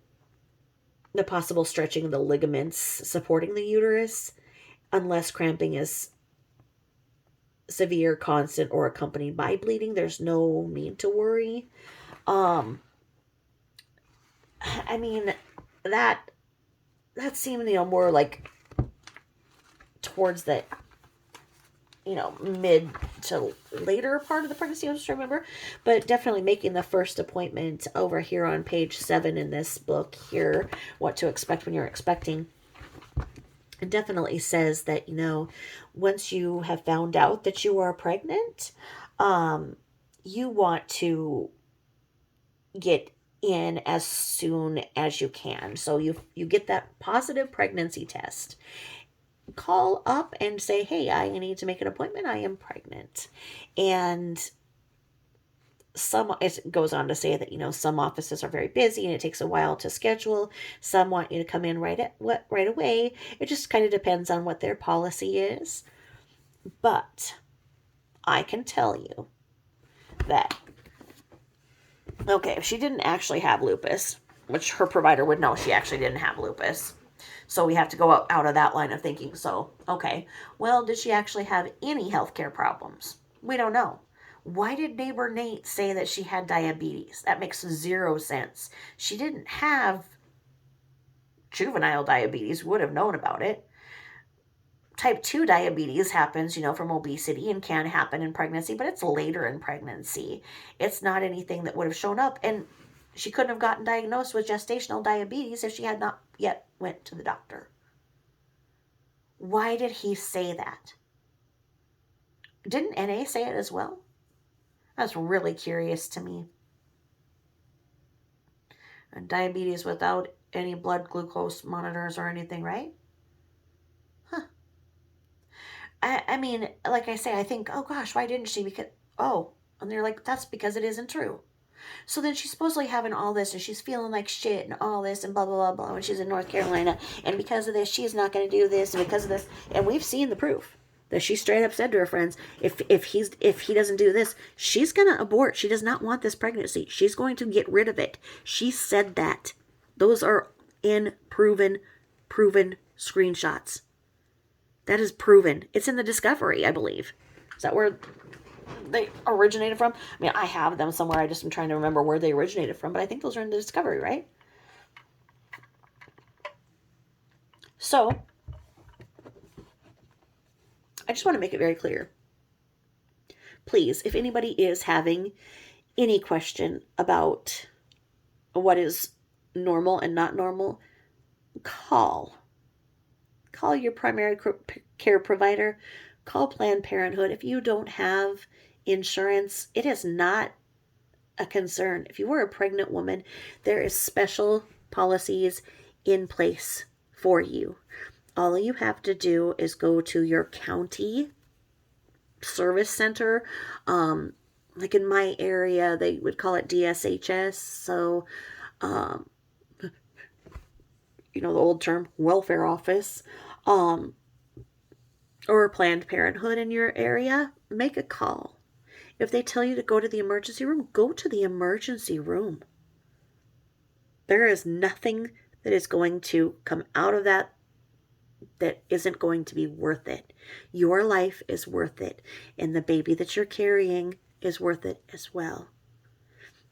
the possible stretching of the ligaments supporting the uterus, unless cramping is severe, constant, or accompanied by bleeding. There's no need to worry. Um, I mean, that that seemed, more like towards the, mid to later part of the pregnancy, I just remember. But definitely making the first appointment over here on page 7 in this book here, What to Expect When You're Expecting. It definitely says that, once you have found out that you are pregnant, you want to get in as soon as you can. So you get that positive pregnancy test. Call up and say, hey, I need to make an appointment. I am pregnant. And it goes on to say that, some offices are very busy and it takes a while to schedule. Some want you to come in right away. It just kind of depends on what their policy is. But I can tell you that, okay, if she didn't actually have lupus, which her provider would know she actually didn't have lupus, so we have to go out of that line of thinking. So, okay, well, did she actually have any healthcare problems? We don't know. Why did neighbor Nate say that she had diabetes? That makes 0 sense. She didn't have juvenile diabetes, would have known about it. Type 2 diabetes happens, from obesity and can happen in pregnancy, but it's later in pregnancy. It's not anything that would have shown up. And she couldn't have gotten diagnosed with gestational diabetes if she had not yet went to the doctor. Why did he say that? Didn't NA say it as well? That's really curious to me. And diabetes without any blood glucose monitors or anything, right? Huh. I mean, like I say, I think, oh gosh, why didn't she? Because, and they're like, that's because it isn't true. So then she's supposedly having all this and she's feeling like shit and all this and blah, blah, blah, blah, when she's in North Carolina. And because of this, she's not going to do this. And because of this, and we've seen the proof that she straight up said to her friends, if he doesn't do this, she's going to abort. She does not want this pregnancy. She's going to get rid of it. She said that. Those are proven screenshots. That is proven. It's in the Discovery, I believe. Is that where they originated from? I mean, I have them somewhere. I just am trying to remember where they originated from, but I think those are in the Discovery, right? So, I just want to make it very clear. Please, if anybody is having any question about what is normal and not normal, call your primary care provider. Call Planned Parenthood. If you don't have insurance, it is not a concern. If you are a pregnant woman, there is special policies in place for you. All you have to do is go to your county service center. Like in my area, they would call it DSHS. So, the old term, welfare office. Or Planned Parenthood in your area, make a call. If they tell you to go to the emergency room, go to the emergency room. There is nothing that is going to come out of that isn't going to be worth it. Your life is worth it, and the baby that you're carrying is worth it as well.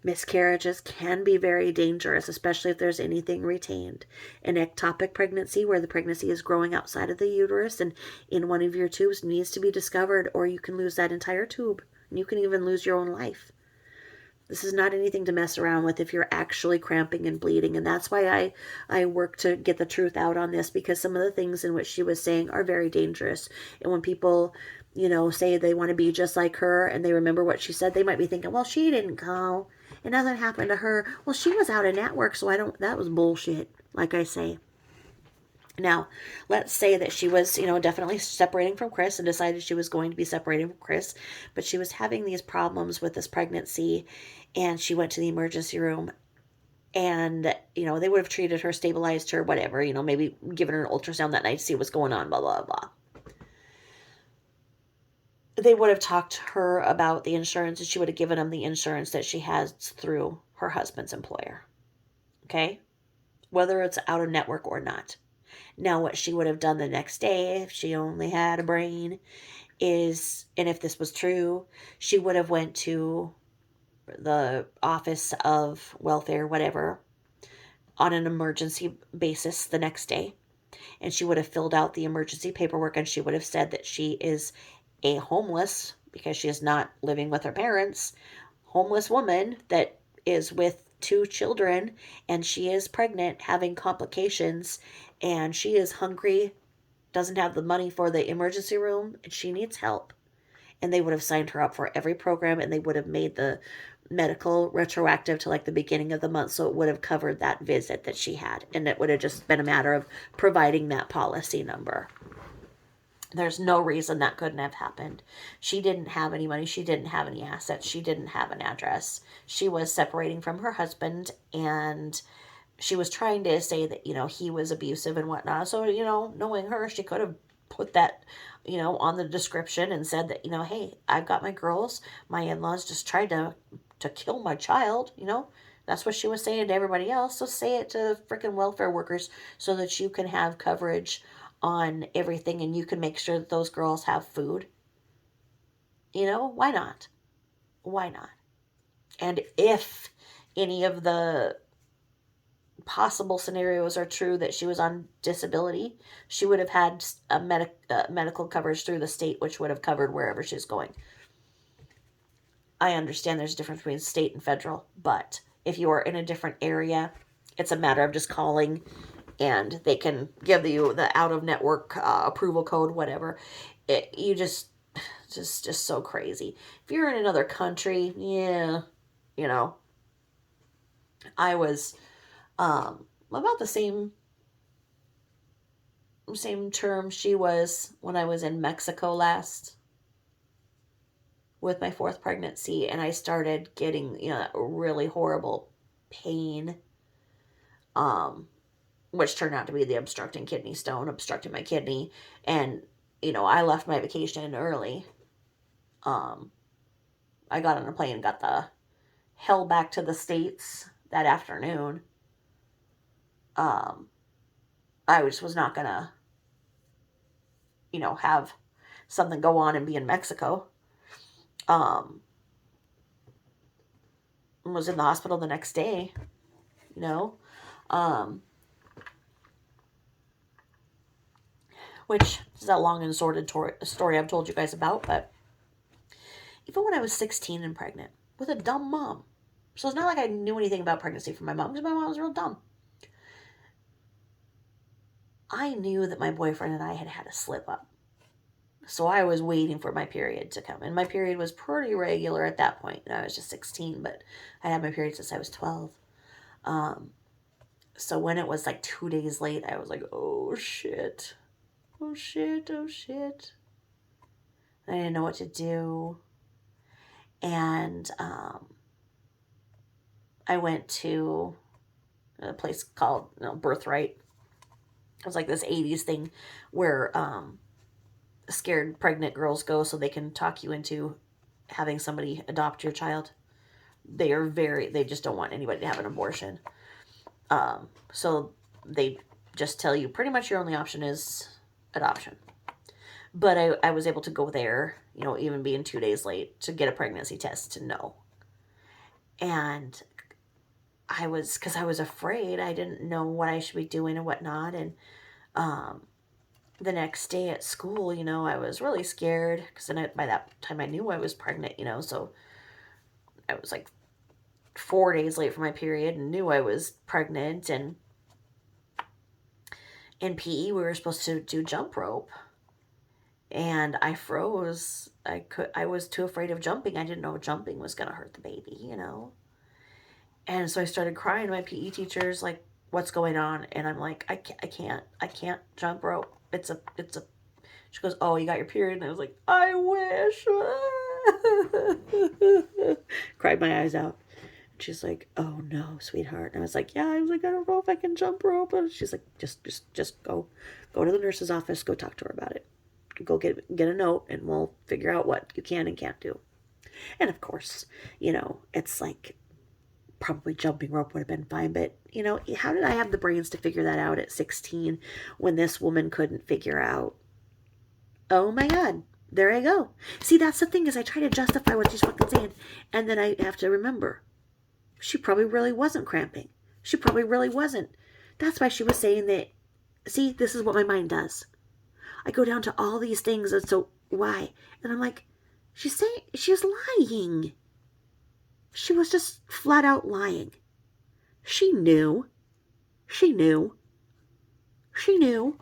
Miscarriages can be very dangerous, especially if there's anything retained. An ectopic pregnancy, where the pregnancy is growing outside of the uterus and in one of your tubes, needs to be discovered, or you can lose that entire tube. And you can even lose your own life. This is not anything to mess around with if you're actually cramping and bleeding. And that's why I work to get the truth out on this, because some of the things in which she was saying are very dangerous. And when people, say they want to be just like her and they remember what she said, they might be thinking, well, she didn't go. It doesn't happen to her. Well, she was out of network, so that was bullshit, like I say. Now, let's say that she was, definitely separating from Chris and decided she was going to be separating from Chris, but she was having these problems with this pregnancy, and she went to the emergency room. And, they would have treated her, stabilized her, whatever, maybe given her an ultrasound that night to see what's going on, blah, blah, blah. They would have talked to her about the insurance, and she would have given them the insurance that she has through her husband's employer. Okay? Whether it's out of network or not. Now, what she would have done the next day, if she only had a brain, is, and if this was true, she would have went to the office of welfare, whatever, on an emergency basis the next day. And she would have filled out the emergency paperwork, and she would have said that she is a homeless, because she is not living with her parents, homeless woman that is with 2 children, and she is pregnant, having complications, and she is hungry, doesn't have the money for the emergency room, and she needs help. And they would have signed her up for every program, and they would have made the medical retroactive to like the beginning of the month, so it would have covered that visit that she had, and it would have just been a matter of providing that policy number. There's no reason that couldn't have happened. She didn't have any money. She didn't have any assets. She didn't have an address. She was separating from her husband, and she was trying to say that, he was abusive and whatnot. So, knowing her, she could have put that, on the description and said that, hey, I've got my girls. My in-laws just tried to kill my child, That's what she was saying to everybody else. So say it to freaking welfare workers so that you can have coverage on everything, and you can make sure that those girls have food. Why not? Why not? And if any of the possible scenarios are true that she was on disability, she would have had a medical coverage through the state, which would have covered wherever she's going. I understand there's a difference between state and federal, but if you are in a different area, it's a matter of just calling, and they can give you the out-of-network approval code, whatever. Just so crazy. If you're in another country, yeah, I was about the same term she was when I was in Mexico last with my 4th pregnancy, and I started getting, really horrible pain, which turned out to be the obstructing kidney stone, obstructing my kidney. And, I left my vacation early. I got on a plane and got the hell back to the States that afternoon. I just was not gonna, have something go on and be in Mexico. Was in the hospital the next day, which is a long and sordid story I've told you guys about. But even when I was 16 and pregnant with a dumb mom, so it's not like I knew anything about pregnancy from my mom, because my mom was real dumb. I knew that my boyfriend and I had had a slip up. So I was waiting for my period to come. And my period was pretty regular at that point. I was just 16, but I had my period since I was 12. So when it was like 2 days late, I was like, oh shit. Oh shit, oh shit. I didn't know what to do. And I went to a place called Birthright. It was like this 80s thing where scared pregnant girls go so they can talk you into having somebody adopt your child. They just don't want anybody to have an abortion. So they just tell you pretty much your only option is adoption. But I was able to go there, even being 2 days late, to get a pregnancy test to know. And because I was afraid, I didn't know what I should be doing and whatnot. And the next day at school, I was really scared, because by that time I knew I was pregnant, so I was like 4 days late for my period and knew I was pregnant. And in PE, we were supposed to do jump rope, and I froze. I was too afraid of jumping. I didn't know jumping was going to hurt the baby, And so I started crying to my PE teachers, like, what's going on? And I'm like, I can't jump rope. She goes, oh, you got your period? And I was like, I wish. Cried my eyes out. And she's like, oh no, sweetheart. And I was like, yeah. I was like, I don't know if I can jump rope. And she's like, just go to the nurse's office. Go talk to her about it. Go get a note, and we'll figure out what you can and can't do. And of course, it's like probably jumping rope would have been fine. But, how did I have the brains to figure that out at 16 when this woman couldn't figure out? Oh my God, there I go. See, that's the thing is I try to justify what she's fucking saying. And then I have to remember, she probably really wasn't cramping. She probably really wasn't. That's why she was saying that. See, this is what my mind does. I go down to all these things, and so why? And I'm like, she's saying she was lying. She was just flat out lying. She knew. She knew. She knew.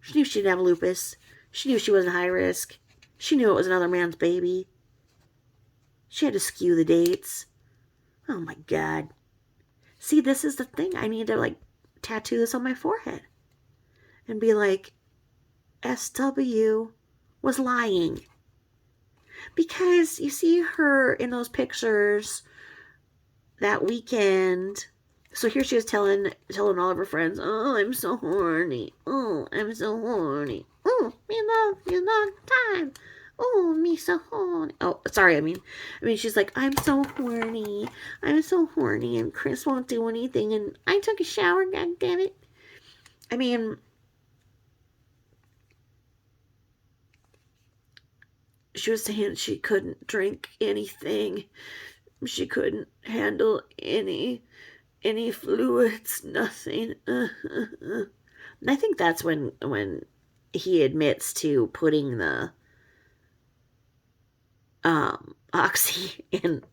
She knew she didn't have lupus. She knew she wasn't high risk. She knew it was another man's baby. She had to skew the dates. Oh my God. See, this is the thing. I need to tattoo this on my forehead and be like, SW was lying. Because you see her in those pictures that weekend. So here she is telling all of her friends, oh, I'm so horny. Oh, I'm so horny. Oh, me love you long time. Oh, me so horny. Oh, sorry, I mean she's like, I'm so horny. I'm so horny, and Chris won't do anything, and I took a shower, god damn it. I mean, she was saying she couldn't drink anything. She couldn't handle any fluids, nothing. And I think that's when he admits to putting the Oxy in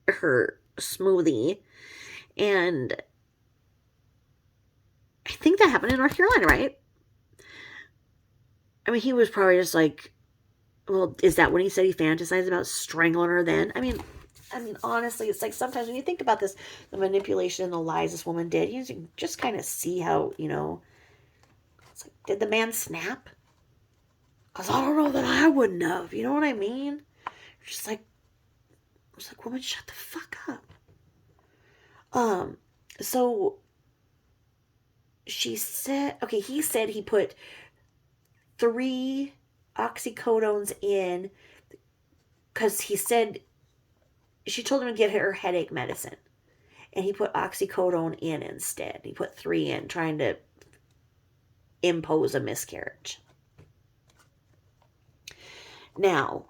her smoothie. And I think that happened in North Carolina, right? I mean, he was probably just like, well, is that when he said he fantasized about strangling her then? I mean, honestly, it's like sometimes when you think about this, the manipulation and the lies this woman did, you just kind of see how, it's like, did the man snap? Because I don't know that I wouldn't have. You know what I mean? Just like, I was like, woman, shut the fuck up. So she said, okay, he said he put 3 oxycodones in because he said she told him to get her headache medicine, and he put oxycodone in instead. He put 3 in, trying to impose a miscarriage. Now,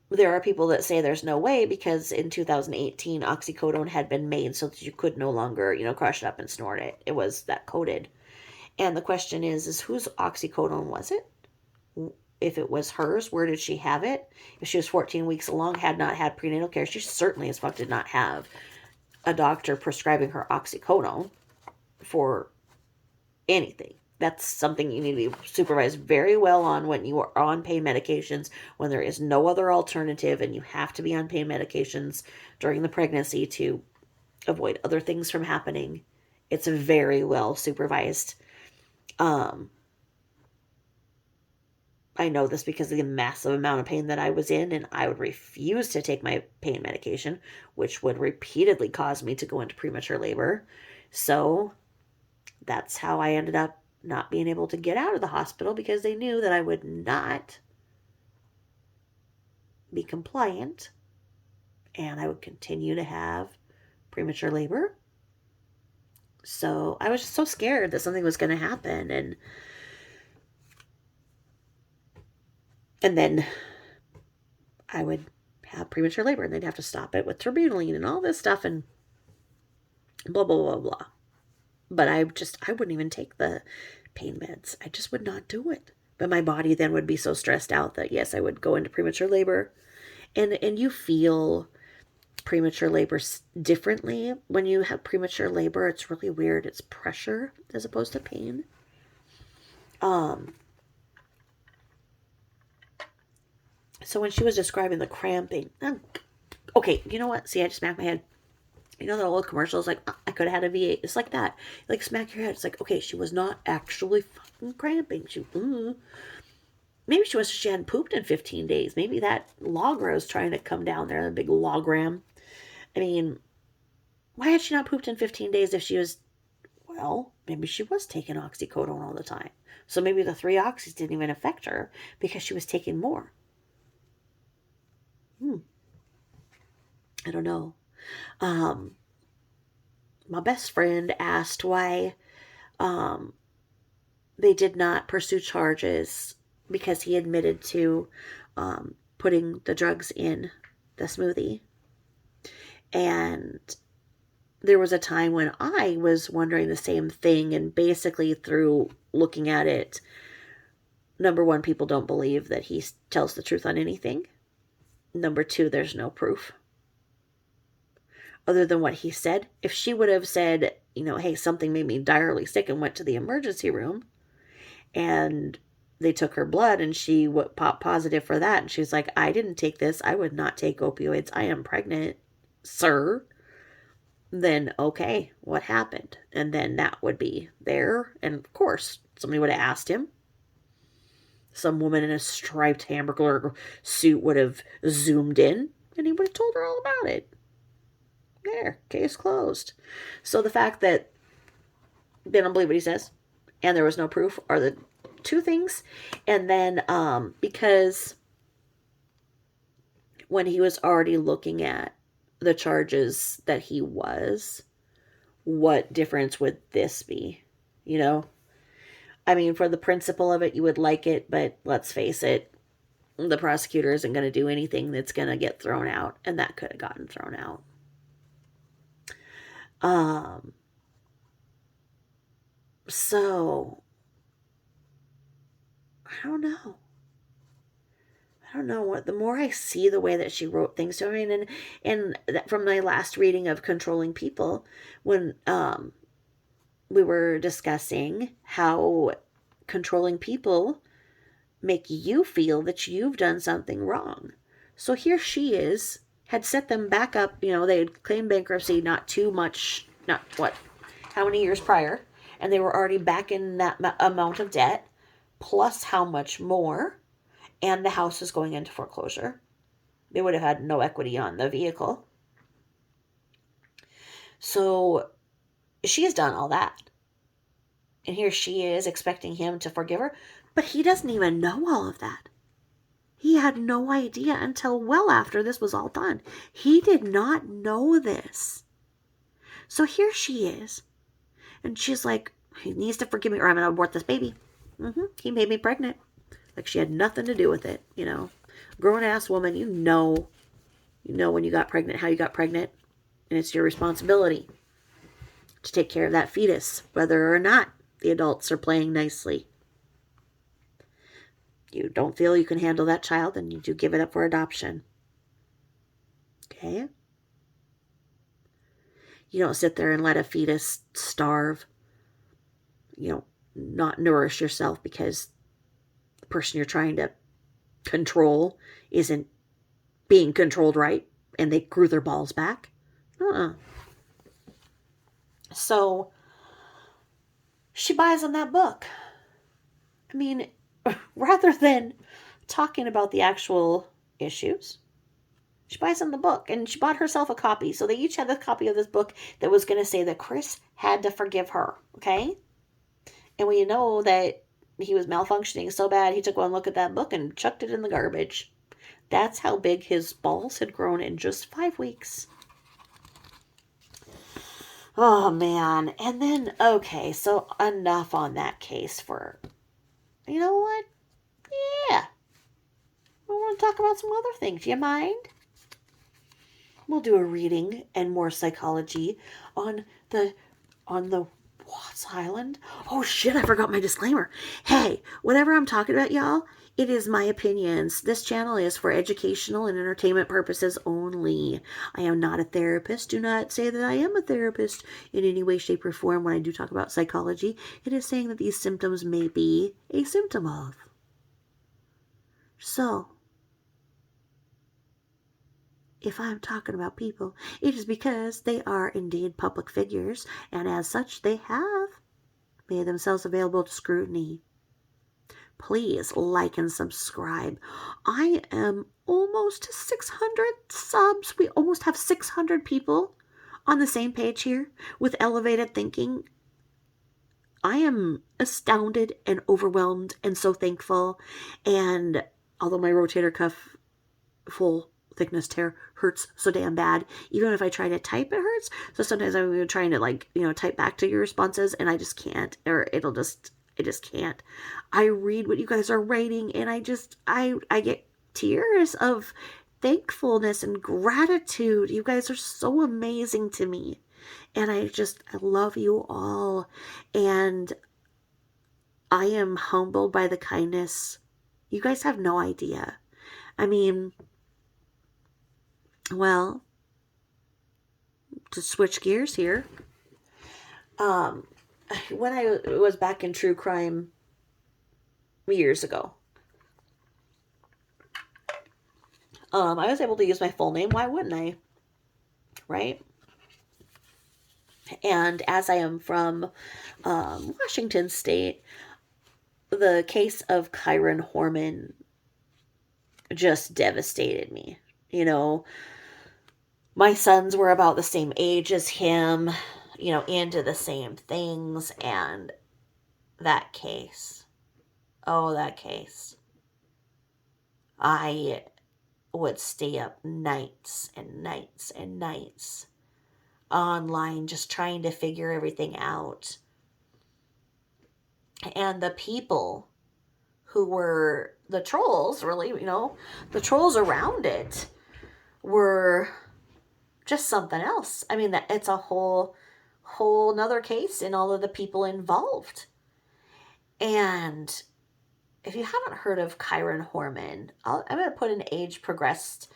there are people that say there's no way because in 2018 oxycodone had been made so that you could no longer crush it up and snort it. It was that coated. And the question is whose oxycodone was it? If it was hers, where did she have it? If she was 14 weeks along, had not had prenatal care, she certainly as fuck did not have a doctor prescribing her oxycodone for anything. That's something you need to be supervised very well on when you are on pain medications, when there is no other alternative and you have to be on pain medications during the pregnancy to avoid other things from happening. It's very well supervised. I know this because of the massive amount of pain that I was in, and I would refuse to take my pain medication, which would repeatedly cause me to go into premature labor. So that's how I ended up not being able to get out of the hospital, because they knew that I would not be compliant and I would continue to have premature labor. So I was just so scared that something was going to happen, and then I would have premature labor and they'd have to stop it with terbutaline and all this stuff and blah, blah, blah, blah. But I wouldn't even take the pain meds. I just would not do it. But my body then would be so stressed out that, yes, I would go into premature labor. And you feel premature labor differently. When you have premature labor, it's really weird. It's pressure as opposed to pain. So when she was describing the cramping, okay, you know what? See, I just smacked my head. You know that old commercial is like, I could have had a V8. It's like that. Like, smack your head. It's like, okay, she was not actually fucking cramping. Maybe she hadn't pooped in 15 days. Maybe that log was trying to come down there, the big logram. I mean, why had she not pooped in 15 days if she was, well, maybe she was taking oxycodone all the time. So maybe the 3 oxys didn't even affect her because she was taking more. I don't know. My best friend asked why they did not pursue charges because he admitted to putting the drugs in the smoothie. And there was a time when I was wondering the same thing, and basically through looking at it, number one, people don't believe that he tells the truth on anything. Number two, there's no proof other than what he said. If she would have said, hey, something made me direly sick and went to the emergency room, and they took her blood and she popped positive for that, and she's like, I didn't take this. I would not take opioids. I am pregnant, sir. Then, okay, what happened? And then that would be there. And of course, somebody would have asked him. Some woman in a striped hamburger suit would have zoomed in, and he would have told her all about it. There, case closed. So the fact that they don't believe what he says and there was no proof are the two things. And then because when he was already looking at the charges that he was, what difference would this be? I mean, for the principle of it, you would like it, but let's face it, the prosecutor isn't going to do anything that's going to get thrown out, and that could have gotten thrown out. So I don't know. What, the more I see the way that she wrote things to me, and that from my last reading of Controlling People, when we were discussing how controlling people make you feel that you've done something wrong. So here she is, had set them back up, they had claimed bankruptcy how many years prior, and they were already back in that amount of debt, plus how much more, and the house is going into foreclosure. They would have had no equity on the vehicle. So she has done all that. And here she is expecting him to forgive her. But he doesn't even know all of that. He had no idea until well after this was all done. He did not know this. So here she is. And she's like, he needs to forgive me or I'm going to abort this baby. He made me pregnant. Like she had nothing to do with it, Grown-ass woman, you know when you got pregnant, how you got pregnant. And it's your responsibility to take care of that fetus, whether or not the adults are playing nicely. You don't feel you can handle that child, and you do give it up for adoption. Okay? You don't sit there and let a fetus starve. Not nourish yourself because the person you're trying to control isn't being controlled right, and they grew their balls back. So she buys on that book. I mean, rather than talking about the actual issues, she buys on the book, and she bought herself a copy. So they each had a copy of this book that was going to say that Chris had to forgive her. Okay? And we know that he was malfunctioning so bad, he took one look at that book and chucked it in the garbage. That's how big his balls had grown in just 5 weeks. Oh, man. And then, okay, so enough on that case for, you know what? Yeah. I want to talk about some other things. Do you mind? We'll do a reading and more psychology on the Watts Island. Oh, shit, I forgot my disclaimer. Hey, whatever I'm talking about, y'all, it is my opinions. This channel is for educational and entertainment purposes only. I am not a therapist. Do not say that I am a therapist in any way, shape, or form when I do talk about psychology. It is saying that these symptoms may be a symptom of. So, if I'm talking about people, it is because they are indeed public figures, and as such, they have made themselves available to scrutiny. Please like and subscribe. I am almost to 600 subs. We almost have 600 people on the same page here with elevated thinking. I am astounded and overwhelmed and so thankful. And although my rotator cuff full thickness tear hurts so damn bad, even if I try to type, it hurts. So sometimes I'm trying to type back to your responses and I just can't, or I just can't. I read what you guys are writing and I get tears of thankfulness and gratitude. You guys are so amazing to me. And I love you all. And I am humbled by the kindness. You guys have no idea. I mean, well, to switch gears here. When I was back in true crime years ago, I was able to use my full name. Why wouldn't I? Right? And as I am from Washington State, the case of Kyron Horman just devastated me. My sons were about the same age as him, into the same things. And that case, I would stay up nights and nights and nights online just trying to figure everything out. And the people who were the trolls, really, the trolls around it were just something else. I mean, that it's a whole nother case in all of the people involved. And if you haven't heard of Kyron Horman, I'm going to put an age progressed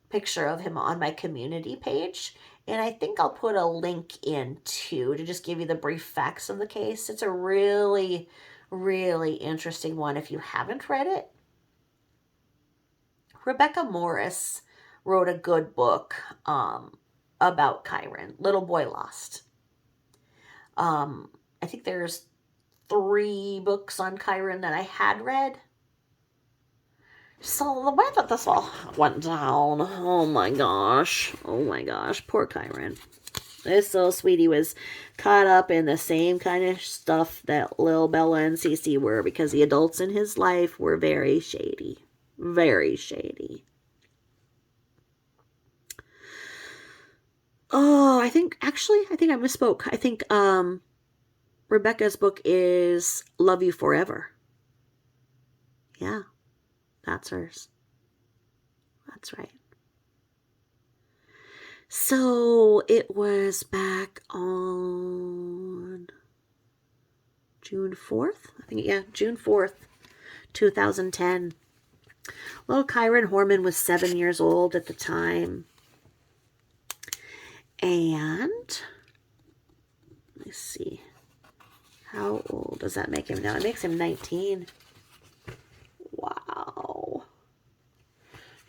picture of him on my community page. And I think I'll put a link in too to just give you the brief facts of the case. It's a really, really interesting one if you haven't read it. Rebecca Morris wrote a good book about Kyron, Little Boy Lost. I think there's 3 books on Kyron that I had read. So the way that this all went down, oh my gosh, poor Kyron. This little sweetie was caught up in the same kind of stuff that Lil Bella and Cece were, because the adults in his life were very shady. Very shady. Oh, I think I misspoke. I think Rebecca's book is Love You Forever. Yeah, that's hers. That's right. So it was back on June 4th. I think, yeah, June 4th, 2010. Little Kyron Horman was 7 years old at the time. And let's see. How old does that make him now? It makes him 19. Wow.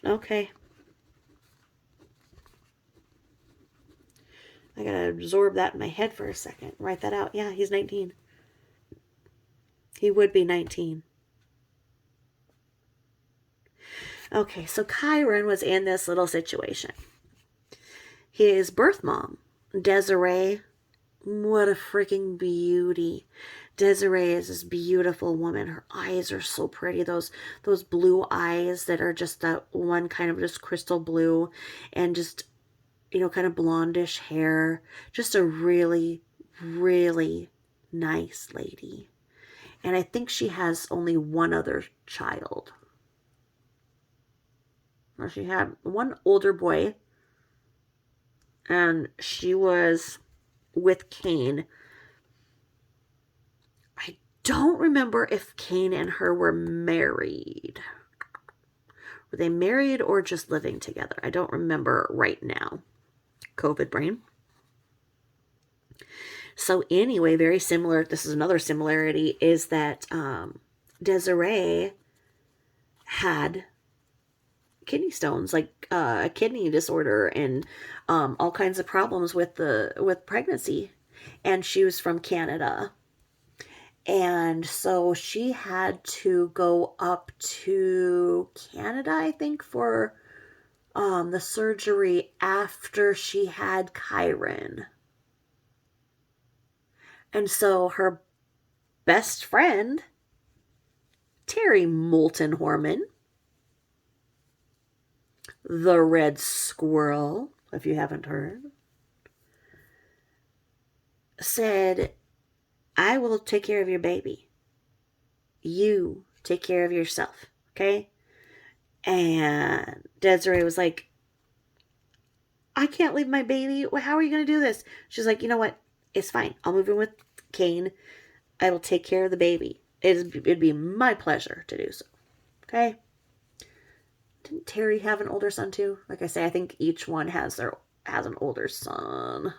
Okay. I gotta absorb that in my head for a second. Write that out. Yeah, he's 19. He would be 19. Okay, so Kyron was in this little situation. His birth mom, Desiree, what a freaking beauty. Desiree is this beautiful woman. Her eyes are so pretty. Those blue eyes that are just that one kind of just crystal blue, and just, kind of blondish hair. Just a really, really nice lady. And I think she has only one other child. Well, she had one older boy, and she was with Kane. I don't remember if Kane and her were married. Were they married or just living together? I don't remember right now. COVID brain. So anyway, very similar. This is another similarity, is that Desiree had kidney stones, like a kidney disorder, and all kinds of problems with pregnancy. And she was from Canada. And so she had to go up to Canada, I think, for the surgery after she had Kyron. And so her best friend, Terry Moulton Horman, the Red Squirrel, if you haven't heard, said, I will take care of your baby. You take care of yourself, okay? And Desiree was like, I can't leave my baby. How are you going to do this? She's like, you know what? It's fine. I'll move in with Kane. I will take care of the baby. It'd be my pleasure to do so. Okay? Didn't Terry have an older son too? Like I say, I think each one has an older son.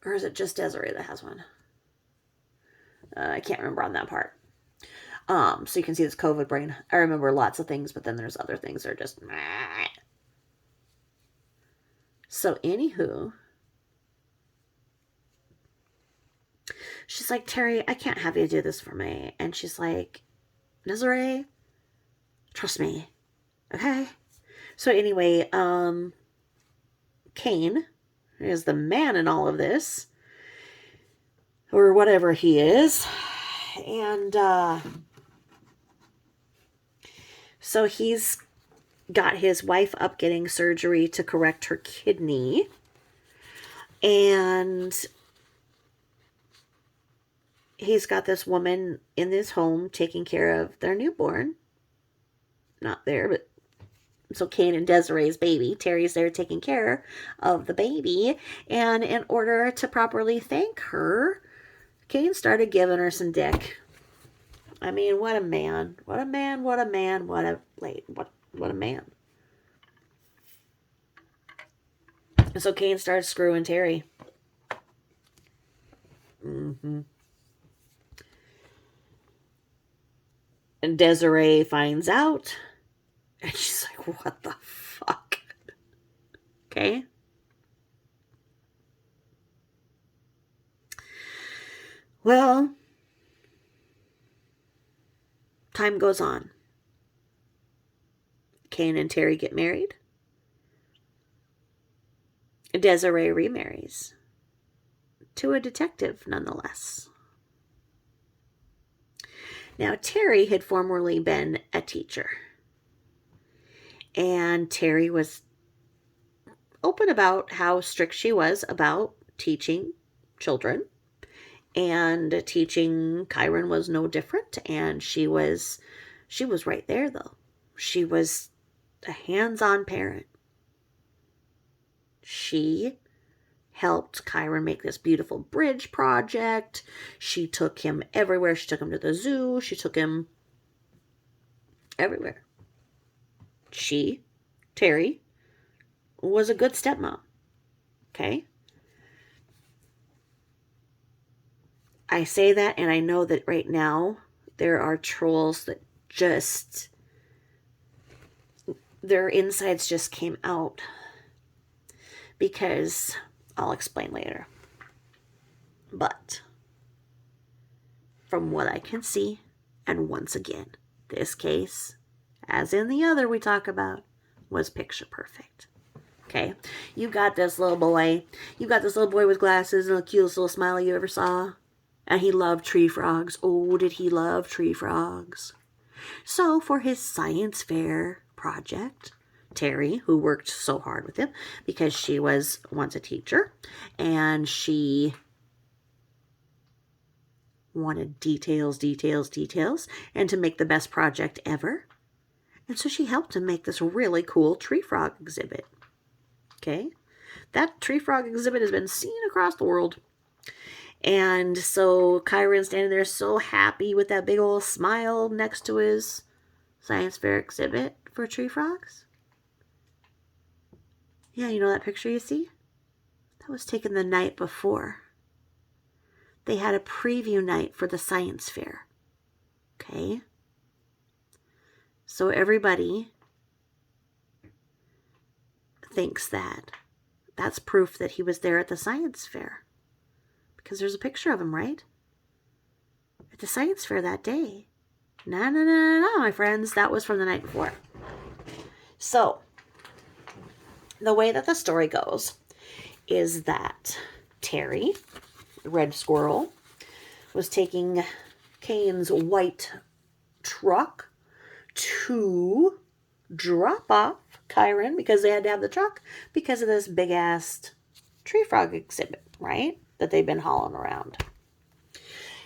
Or is it just Desiree that has one? I can't remember on that part. So you can see this COVID brain. I remember lots of things, but then there's other things that are just... So anywho, she's like, Terry, I can't have you do this for me. And she's like, Desiree, trust me. Okay? So anyway, Kane is the man in all of this, or whatever he is, and so he's got his wife up getting surgery to correct her kidney, and he's got this woman in this home taking care of their newborn. Not there, but so Kane and Desiree's baby. Terry's there taking care of the baby. And in order to properly thank her, Kane started giving her some dick. I mean, what a man. What a man, what a man, what a man. So Kane started screwing Terry. And Desiree finds out. And she's like, what the fuck? Okay. Well, time goes on. Kane and Terry get married. Desiree remarries. To a detective, nonetheless. Now, Terry had formerly been a teacher. And Terry was open about how strict she was about teaching children. And teaching Kyron was no different. And she was right there, though. She was a hands-on parent. She helped Kyron make this beautiful bridge project. She took him everywhere. She took him to the zoo. She took him everywhere. She, Terry, was a good stepmom. Okay? I say that, and I know that right now there are trolls that just, their insides just came out. Because, I'll explain later. But, from what I can see, and once again, this case, as in the other we talk about, was picture perfect. Okay? You got this little boy. You got this little boy with glasses and the cutest little smile you ever saw. And he loved tree frogs. Oh, did he love tree frogs. So, for his science fair project, Terry, who worked so hard with him because she was once a teacher and she wanted details, and to make the best project ever. And so she helped him make this really cool tree frog exhibit. Okay? That tree frog exhibit has been seen across the world. And so Kyron's standing there so happy with that big old smile next to his science fair exhibit for tree frogs. Yeah, you know that picture you see? That was taken the night before. They had a preview night for the science fair. Okay? So everybody thinks that that's proof that he was there at the science fair. because there's a picture of him, right? At the science fair that day. No, my friends. That was from the night before. So, the way that the story goes is that Terry, Red Squirrel, was taking Kane's white truck to drop off Kyron, because they had to have the truck because of this big ass tree frog exhibit, right? That they've been hauling around.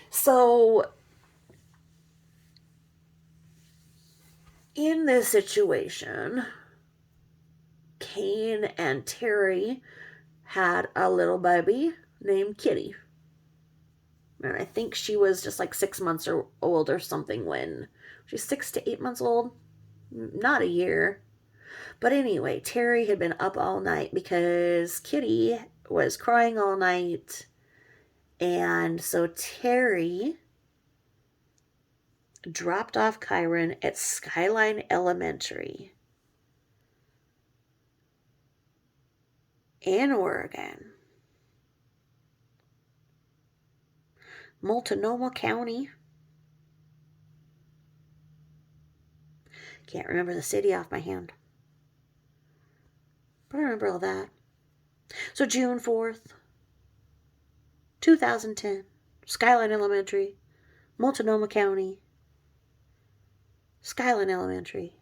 So in this situation, Kane and Terry had a little baby named Kitty. And I think she was just like 6 months old or something when she's 6 to 8 months old. Not a year. But anyway, Terry had been up all night because Kitty was crying all night. And so Terry dropped off Kyron at Skyline Elementary in Oregon. Multnomah County. Can't remember the city off my hand. But I remember all that. So June 4th, 2010, Skyline Elementary, Multnomah County, Skyline Elementary.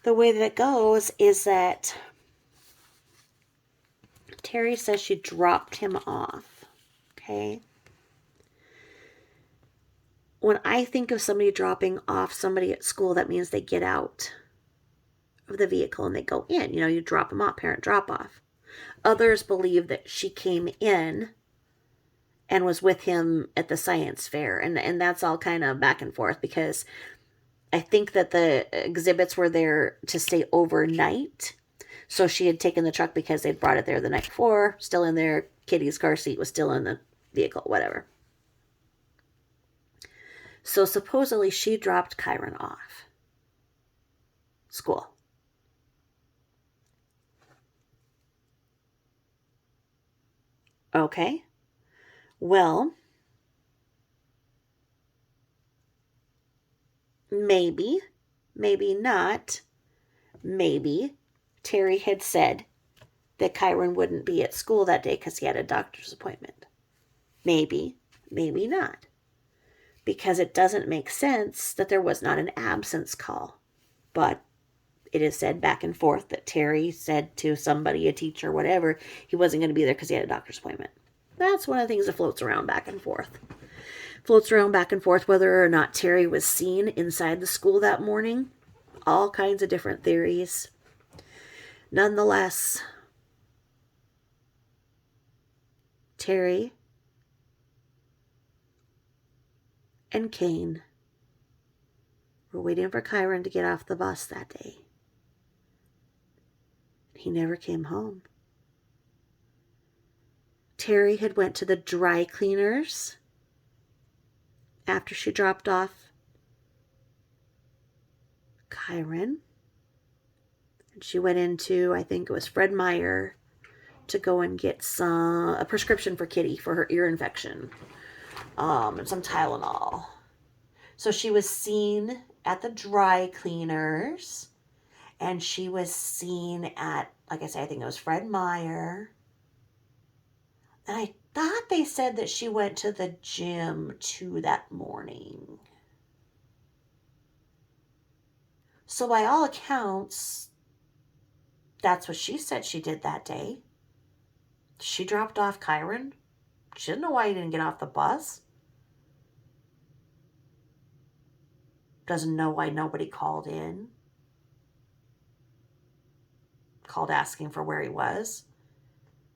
The way that it goes is that Terry says she dropped him off. Okay? When I think of somebody dropping off somebody at school, that means they get out of the vehicle and they go in. You know, you drop them off, parent drop off. Others believe that she came in and was with him at the science fair. And that's all kind of back and forth, because I think that the exhibits were there to stay overnight. So she had taken the truck because they'd brought it there the night before, still in there. Kitty's car seat was still in the vehicle, whatever. So supposedly she dropped Kyron off school. Okay. Well, maybe not. Maybe Terry had said that Kyron wouldn't be at school that day because he had a doctor's appointment. Maybe not. Because it doesn't make sense that there was not an absence call. But it is said back and forth that Terry said to somebody, a teacher, whatever, he wasn't going to be there because he had a doctor's appointment. That's one of the things that floats around back and forth. Whether or not Terry was seen inside the school that morning. All kinds of different theories. Nonetheless, Terry and Kane were waiting for Kyron to get off the bus that day. He never came home. Terry had went to the dry cleaners after she dropped off Kyron. And she went into, I think it was Fred Meyer, to go and get a prescription for Kitty for her ear infection. And some Tylenol. So she was seen at the dry cleaners, and she was seen at, like I said, I think it was Fred Meyer. And I thought they said that she went to the gym too that morning. So by all accounts, that's what she said she did that day. She dropped off Kyron. She didn't know why he didn't get off the bus. Doesn't know why nobody called in. Called asking for where he was.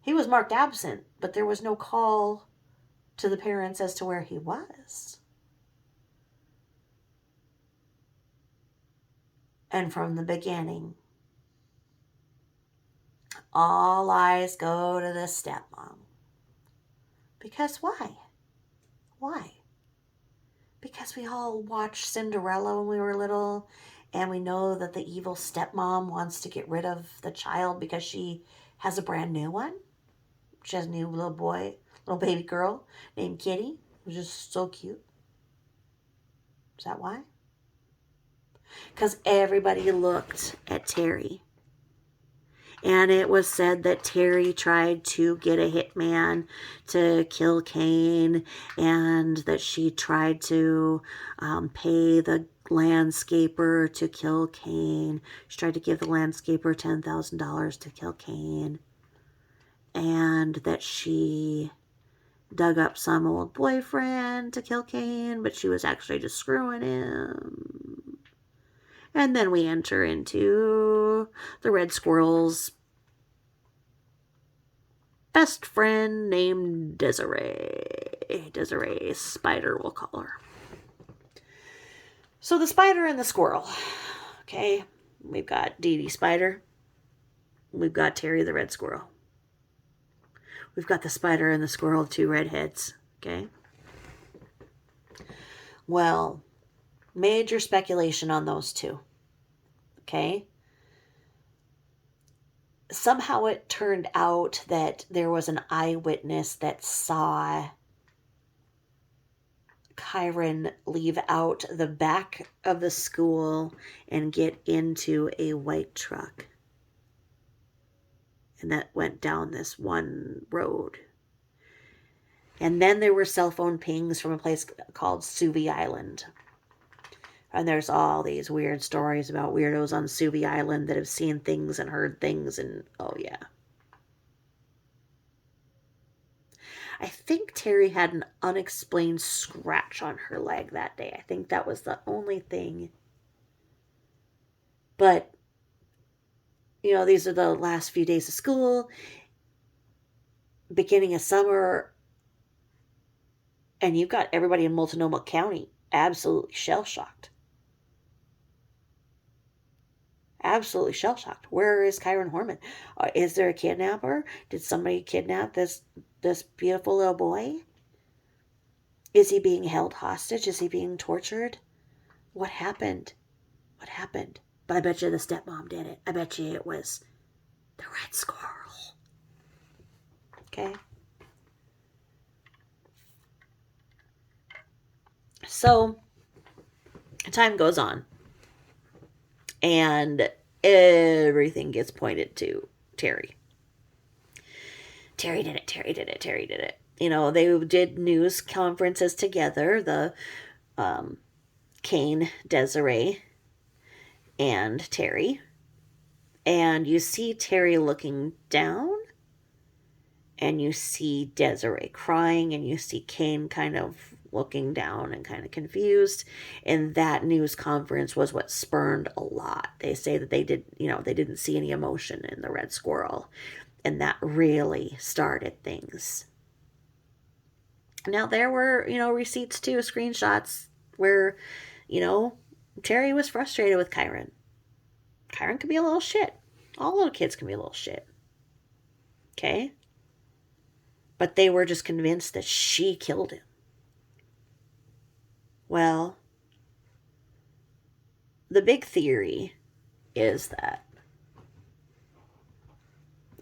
He was marked absent, but there was no call to the parents as to where he was. And from the beginning, all eyes go to the stepmom. Because why? Why? Because we all watched Cinderella when we were little, and we know that the evil stepmom wants to get rid of the child because she has a brand new one. She has a new little boy, little baby girl named Kitty, who's just so cute. Is that why? Because everybody looked at Terry. And it was said that Terry tried to get a hitman to kill Kane, and that she tried to pay the landscaper to kill Kane. She tried to give the landscaper $10,000 to kill Kane. And that she dug up some old boyfriend to kill Kane, but she was actually just screwing him. And then we enter into the Red Squirrel's best friend named Desiree. Desiree Spider, we'll call her. So the spider and the squirrel. Okay, we've got Dee Dee Spider. We've got Terry the Red Squirrel. We've got the spider and the squirrel, two redheads. Okay. Well, major speculation on those two. Okay. Somehow it turned out that there was an eyewitness that saw Kyron leave out the back of the school and get into a white truck. And that went down this one road. And then there were cell phone pings from a place called Suvi Island. And there's all these weird stories about weirdos on Suvi Island that have seen things and heard things. And oh yeah. I think Terry had an unexplained scratch on her leg that day. I think that was the only thing. But, you know, these are the last few days of school. Beginning of summer. And you've got everybody in Multnomah County absolutely shell-shocked. Absolutely shell-shocked. Where is Kyron Horman? Is there a kidnapper? Did somebody kidnap this beautiful little boy? Is he being held hostage? Is he being tortured? What happened? What happened? But I bet you the stepmom did it. I bet you it was the Red Squirrel. Okay? So, time goes on. And everything gets pointed to Terry. Terry did it, Terry did it, Terry did it. You know, they did news conferences together. The Kane, Desiree, and Terry. And you see Terry looking down. And you see Desiree crying. And you see Kane kind of looking down and kind of confused. And that news conference was what spurned a lot. They say that they didn't see any emotion in the Red Squirrel. And that really started things. Now there were, receipts too, screenshots where, Terry was frustrated with Kyron. Kyron could be a little shit. All little kids can be a little shit. Okay? But they were just convinced that she killed him. Well, the big theory is that...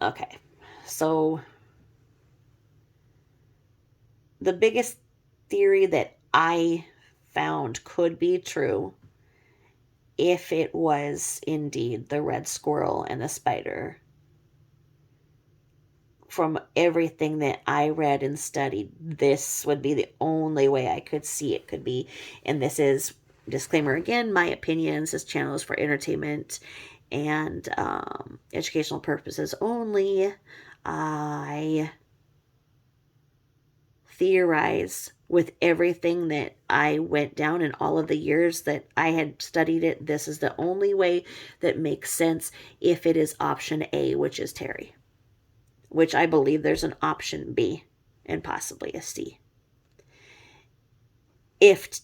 Okay, so the biggest theory that I found could be true, if it was indeed the Red Squirrel and the spider, from everything that I read and studied, this would be the only way I could see it could be. And this is, disclaimer again, my opinions. This channel is for entertainment and educational purposes only. I theorize with everything that I went down in all of the years that I had studied it. This is the only way that makes sense if it is option A, which is Terry. Which I believe there's an option B and possibly a C. If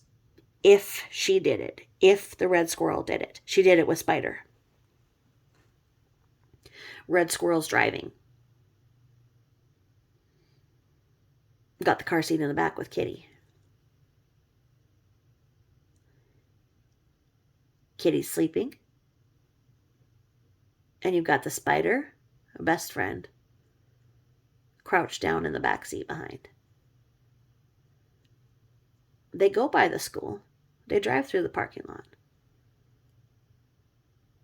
she did it, if the Red Squirrel did it, she did it with Spider. Red Squirrel's driving. Got the car seat in the back with Kitty. Kitty's sleeping. And you've got the spider, best friend, crouched down in the back seat behind. They go by the school. They drive through the parking lot.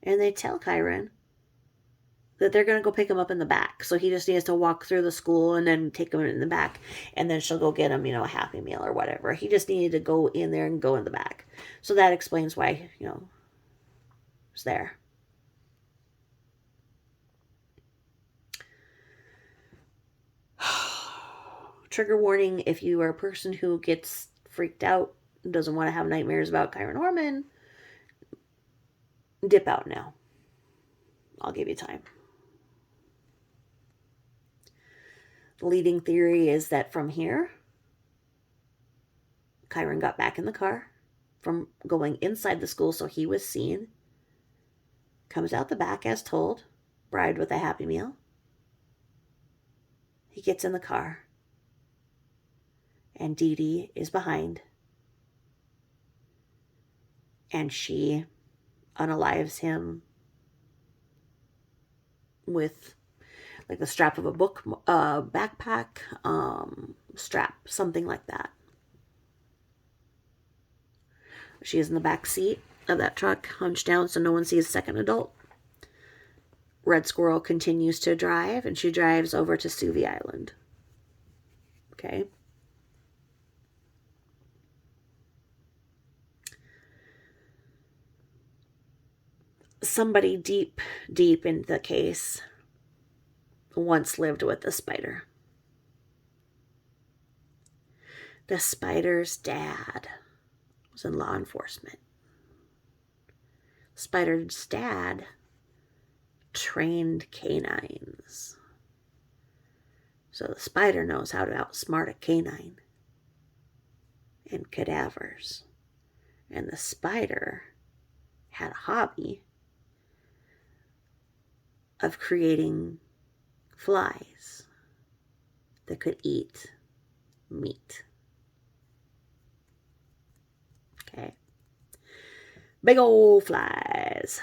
And they tell Kyron that they're going to go pick him up in the back. So he just needs to walk through the school and then take him in the back. And then she'll go get him, a Happy Meal or whatever. He just needed to go in there and go in the back. So that explains why, it's there. Trigger warning, if you are a person who gets freaked out, doesn't want to have nightmares about Kyron Horman, dip out now. I'll give you time. The leading theory is that from here, Kyron got back in the car from going inside the school, so he was seen, comes out the back as told, bribed with a Happy Meal. He gets in the car, and Dee Dee is behind, and she unalives him with like the strap of a book, backpack, strap, something like that. She is in the back seat of that truck, hunched down so no one sees second adult. Red Squirrel continues to drive, and she drives over to Suvie Island. Okay. Somebody deep, deep in the case once lived with the spider. The spider's dad was in law enforcement. Spider's dad trained canines. So the spider knows how to outsmart a canine and cadavers. And the spider had a hobby of creating flies that could eat meat. Okay. Big old flies.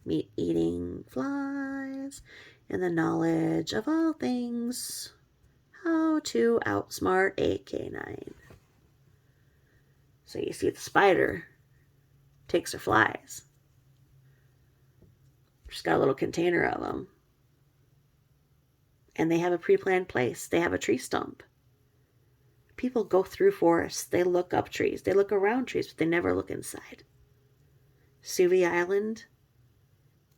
Meat-eating flies. And the knowledge of all things. How to outsmart a canine. So you see the spider takes her flies. She's got a little container of them. And they have a pre-planned place. They have a tree stump. People go through forests. They look up trees. They look around trees, but they never look inside. Suvie Island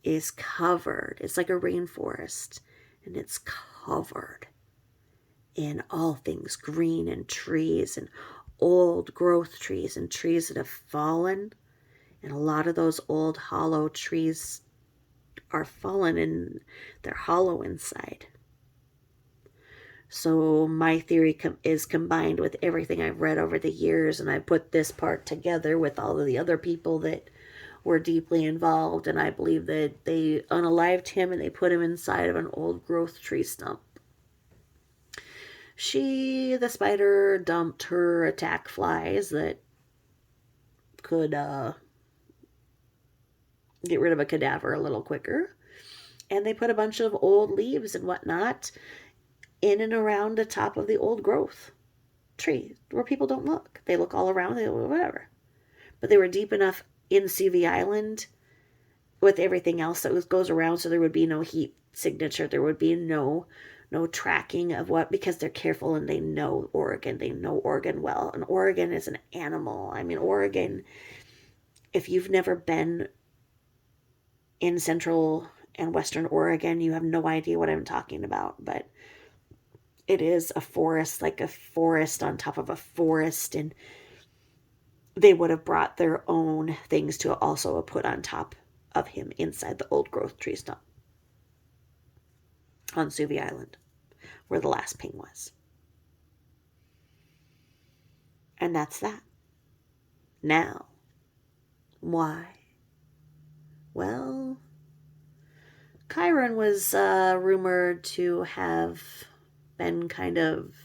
is covered. It's like a rainforest. And it's covered in all things green and trees and old growth trees and trees that have fallen. And a lot of those old hollow trees are fallen and they're hollow inside. So my theory is combined with everything I've read over the years, and I put this part together with all of the other people that were deeply involved, and I believe that they unalived him and they put him inside of an old growth tree stump. The spider, dumped her attack flies that could get rid of a cadaver a little quicker. And they put a bunch of old leaves and whatnot in and around the top of the old growth tree where people don't look. They look all around, they look whatever. But they were deep enough in Suvie Island with everything else that goes around, so there would be no heat signature. There would be no tracking of what, because they're careful and they know Oregon. They know Oregon well. And Oregon is an animal. I mean, Oregon, if you've never been in central and western Oregon, you have no idea what I'm talking about. But it is a forest, like a forest on top of a forest. And they would have brought their own things to also put on top of him inside the old growth tree stump on Suvie Island, where the last ping was. And that's that. Now, why? Well, Kyron was rumored to have been kind of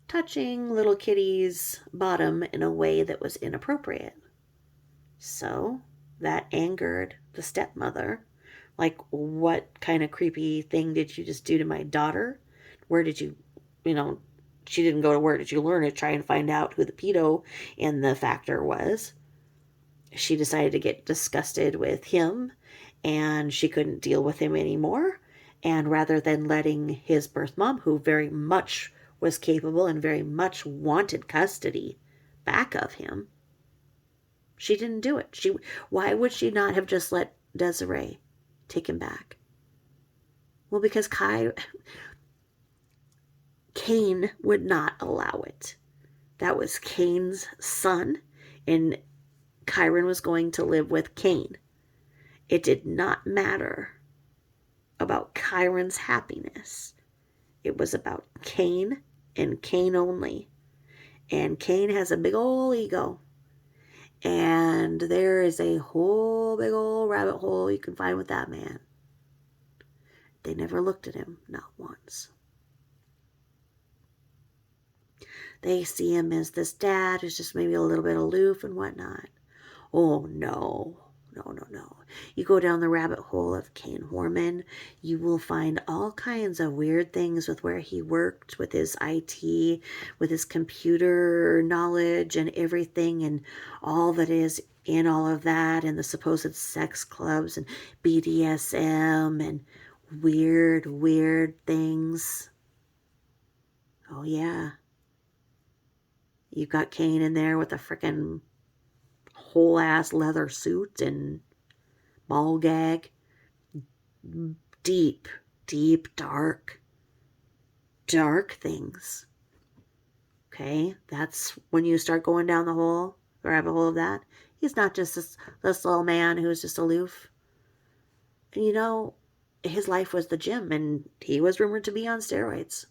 touching little kitty's bottom in a way that was inappropriate. So that angered the stepmother, Like, what kind of creepy thing did you just do to my daughter? Where did you, you know, she didn't go to where did you learn to try and find out who the pedo in the factor was. She decided to get disgusted with him and she couldn't deal with him anymore. And rather than letting his birth mom, who very much was capable and very much wanted custody back of him, she didn't do it. Why would she not have just let Desiree take him back? Well, because Cain would not allow it. That was Cain's son, and Kyron was going to live with Cain. It did not matter about Kyron's happiness. It was about Cain and Cain only. And Cain has a big old ego. And there is a whole big old rabbit hole you can find with that man. They never looked at him, not once. They see him as this dad who's just maybe a little bit aloof and whatnot. Oh, no. No. You go down the rabbit hole of Kyron Horman, you will find all kinds of weird things with where he worked, with his IT, with his computer knowledge and everything, and all that is in all of that, and the supposed sex clubs and BDSM and weird things. Oh, yeah. You've got Cain in there with a frickin' whole ass leather suit and ball gag. Deep, dark things. Okay, that's when you start going down the rabbit hole of that. He's not just this little man who's just aloof. And you know, his life was the gym, and he was rumored to be on steroids.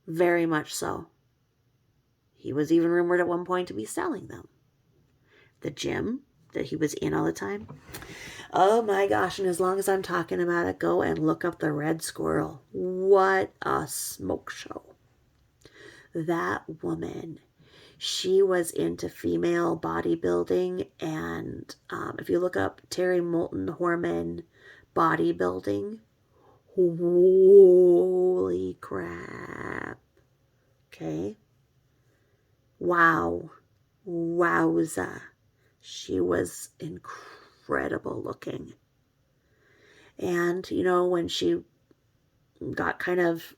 Very much so. He was even rumored at one point to be selling them. The gym that he was in all the time. Oh my gosh, and as long as I'm talking about it, go and look up the Red Squirrel. What a smoke show. That woman, she was into female bodybuilding, and if you look up Terry Moulton Horman bodybuilding, holy crap. Okay. Wow. Wowza. She was incredible looking. And, you know, when she got kind of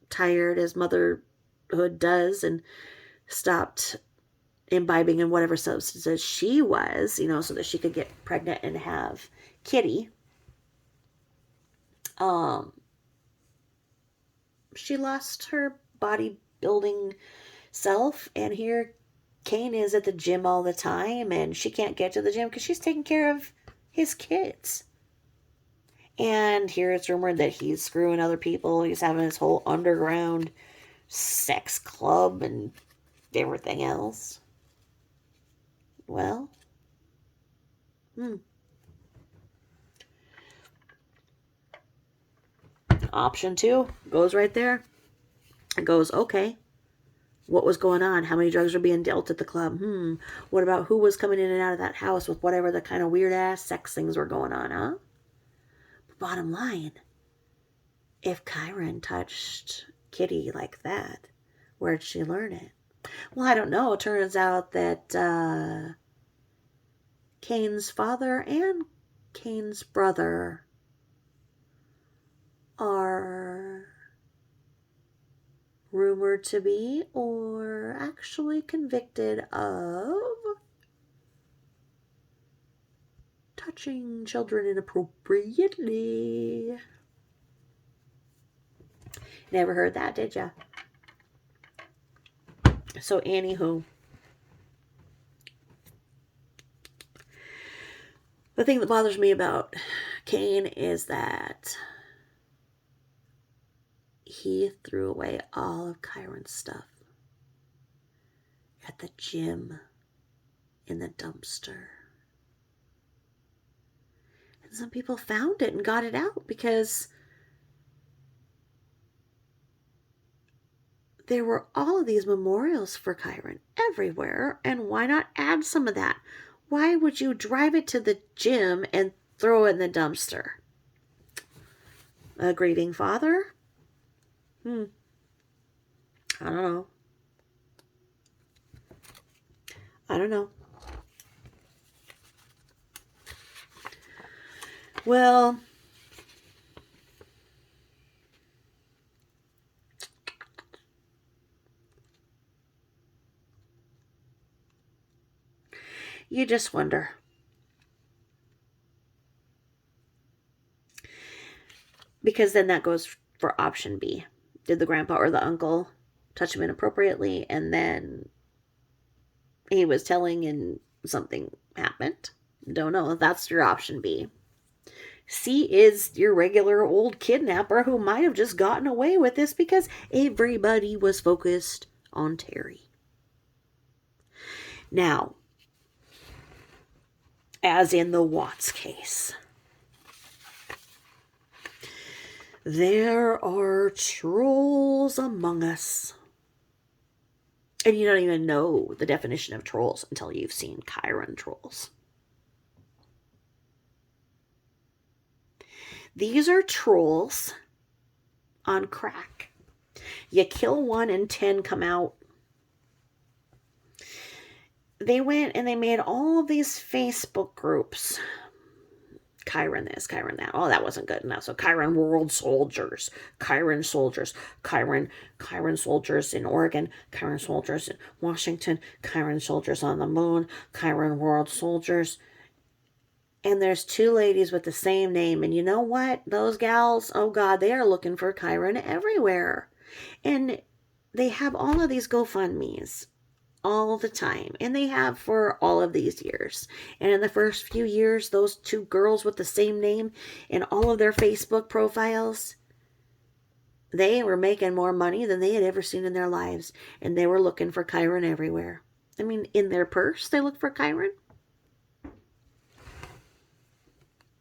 tired, as motherhood does, and stopped imbibing in whatever substances she was, you know, so that she could get pregnant and have Kitty, she lost her bodybuilding self, and here Cain is at the gym all the time, and she can't get to the gym because she's taking care of his kids. And here it's rumored that he's screwing other people. He's having his whole underground sex club and everything else. Well, Option 2 goes right there. It goes, okay, what was going on? How many drugs were being dealt at the club? What about who was coming in and out of that house with whatever the kind of weird-ass sex things were going on, huh? But bottom line, if Kyron touched Kitty like that, where'd she learn it? Well, I don't know. It turns out that Cain's father and Cain's brother are rumored to be, or actually convicted of, touching children inappropriately. Never heard that, did ya? So, anywho, the thing that bothers me about Cain is that he threw away all of Kyron's stuff at the gym, in the dumpster. And some people found it and got it out because there were all of these memorials for Kyron everywhere, and why not add some of that? Why would you drive it to the gym and throw it in the dumpster? A grieving father? I don't know. I don't know. Well, you just wonder. Because then that goes for option B. Did the grandpa or the uncle touch him inappropriately, and then he was telling and something happened? Don't know. That's your option B. C is your regular old kidnapper who might have just gotten away with this because everybody was focused on Terry. Now, as in the Watts case, there are trolls among us. And you don't even know the definition of trolls until you've seen Kyron trolls. These are trolls on crack. You kill one and 10 come out. They went and they made all of these Facebook groups. Kyron this, Kyron that. Oh, that wasn't good enough. So Kyron World Soldiers, Kyron Soldiers, Kyron Soldiers in Oregon, Kyron Soldiers in Washington, Kyron Soldiers on the Moon, Kyron World Soldiers. And there's 2 ladies with the same name. And you know what? Those gals, oh God, they are looking for Kyron everywhere. And they have all of these GoFundMes all the time. And they have for all of these years. And in the first few years, those 2 girls with the same name in all of their Facebook profiles, they were making more money than they had ever seen in their lives. And they were looking for Kyron everywhere. I mean, in their purse, they looked for Kyron.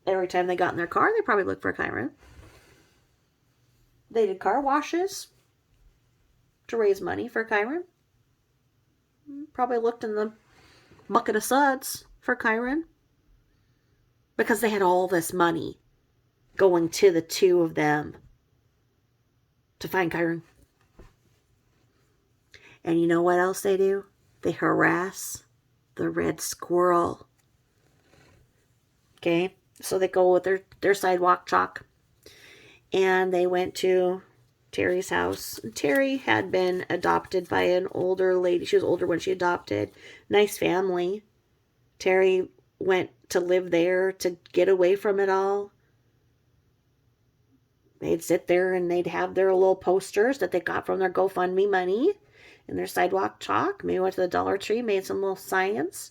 Every time they got in their car, they probably looked for Kyron. They did car washes to raise money for Kyron. Probably looked in the bucket of suds for Kyron. Because they had all this money going to the 2 of them to find Kyron. And you know what else they do? They harass the red squirrel. Okay? So they go with their sidewalk chalk. And they went to Terry's house. Terry had been adopted by an older lady. She was older when she adopted. Nice family. Terry went to live there to get away from it all. They'd sit there and they'd have their little posters that they got from their GoFundMe money and their sidewalk chalk. Maybe went to the Dollar Tree, made some little signs.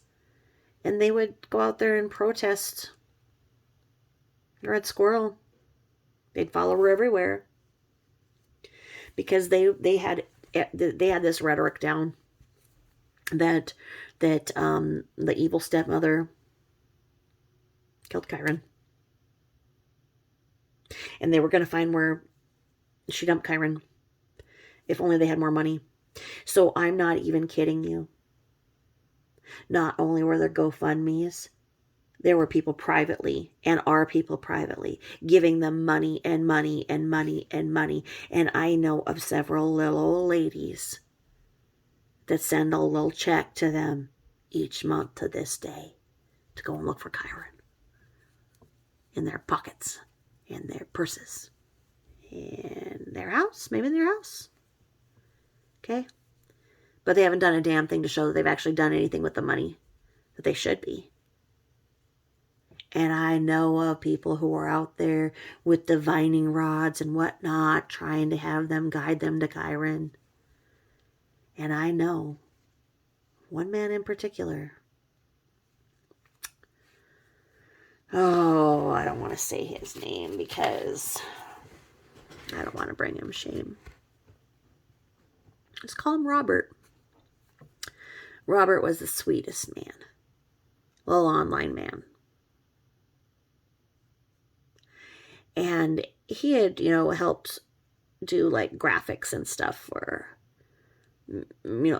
And they would go out there and protest the red squirrel. They'd follow her everywhere. Because they had this rhetoric down that the evil stepmother killed Kyron. And they were going to find where she dumped Kyron. If only they had more money. So I'm not even kidding you. Not only were there GoFundMes, there were people privately, and are people privately, giving them money and money and money and money. And I know of several little old ladies that send a little check to them each month to this day to go and look for Kyron. In their pockets, in their purses, in their house, maybe in their house. Okay? But they haven't done a damn thing to show that they've actually done anything with the money that they should be. And I know of people who are out there with divining rods and whatnot, trying to have them guide them to Kyron. And I know one man in particular. Oh, I don't want to say his name because I don't want to bring him shame. Let's call him Robert. Robert was the sweetest man. Little online man. And he had, helped do like graphics and stuff for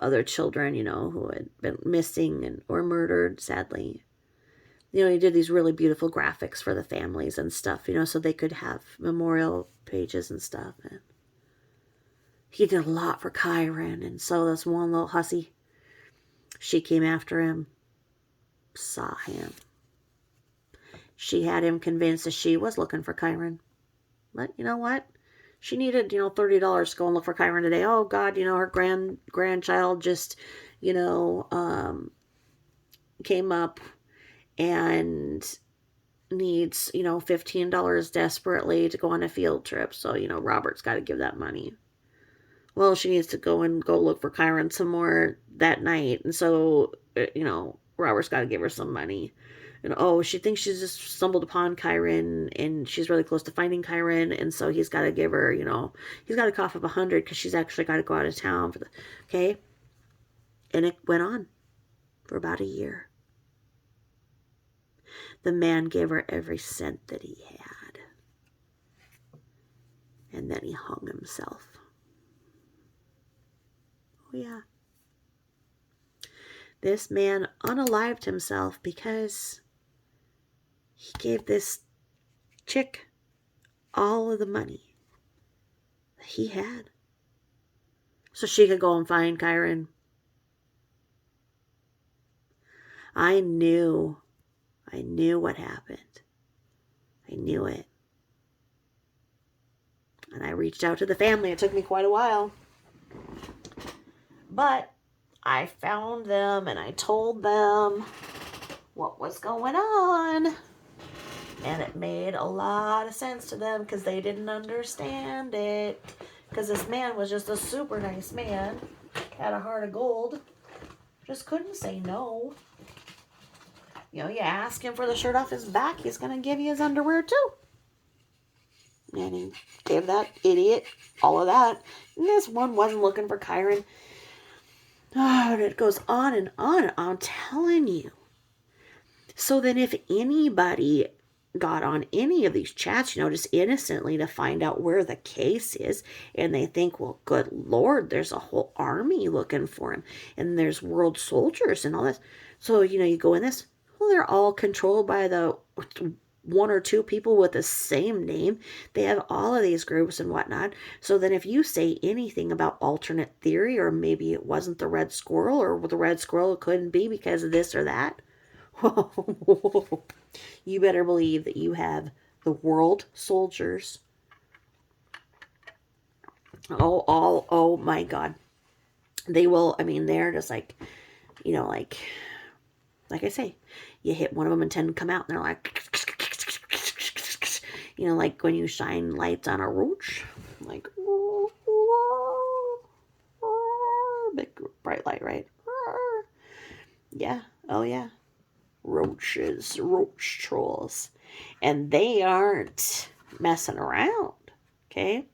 other children, who had been missing or murdered, sadly. He did these really beautiful graphics for the families and stuff, so they could have memorial pages and stuff. And he did a lot for Kyron, and so this one little hussy, she came after him, saw him. She had him convinced that she was looking for Kyron. But you know what? She needed, $30 to go and look for Kyron today. Oh, God, her grandchild just, came up and needs, $15 desperately to go on a field trip. So, Robert's got to give that money. Well, she needs to go look for Kyron some more that night. And so, Robert's got to give her some money. And she thinks she's just stumbled upon Kyron and she's really close to finding Kyron. And so he's got to give her, he's got to cough up 100 because she's actually got to go out of town okay? And it went on for about a year. The man gave her every cent that he had. And then he hung himself. Oh, yeah. This man unalived himself because he gave this chick all of the money that he had so she could go and find Kyron. I knew what happened. I knew it. And I reached out to the family. It took me quite a while. But I found them and I told them what was going on. And it made a lot of sense to them because they didn't understand it. Because this man was just a super nice man. Had a heart of gold. Just couldn't say no. You ask him for the shirt off his back, he's going to give you his underwear too. And he gave that idiot all of that. And this one wasn't looking for Kyron. Oh, and it goes on and on. I'm telling you. So then if anybody got on any of these chats, just innocently to find out where the case is, and they think, well, good Lord, there's a whole army looking for him, and there's world soldiers and all this. So, you go in this, well, they're all controlled by the one or two people with the same name. They have all of these groups and whatnot. So then if you say anything about alternate theory, or maybe it wasn't the red squirrel, or the red squirrel couldn't be because of this or that, you better believe that you have the world soldiers. Oh my God. They will, they're just like I say, you hit one of them and 10 come out and they're like, like when you shine lights on a roach, like, big bright light, right? Yeah. Oh yeah. Roaches, roach trolls. And they aren't messing around. Okay.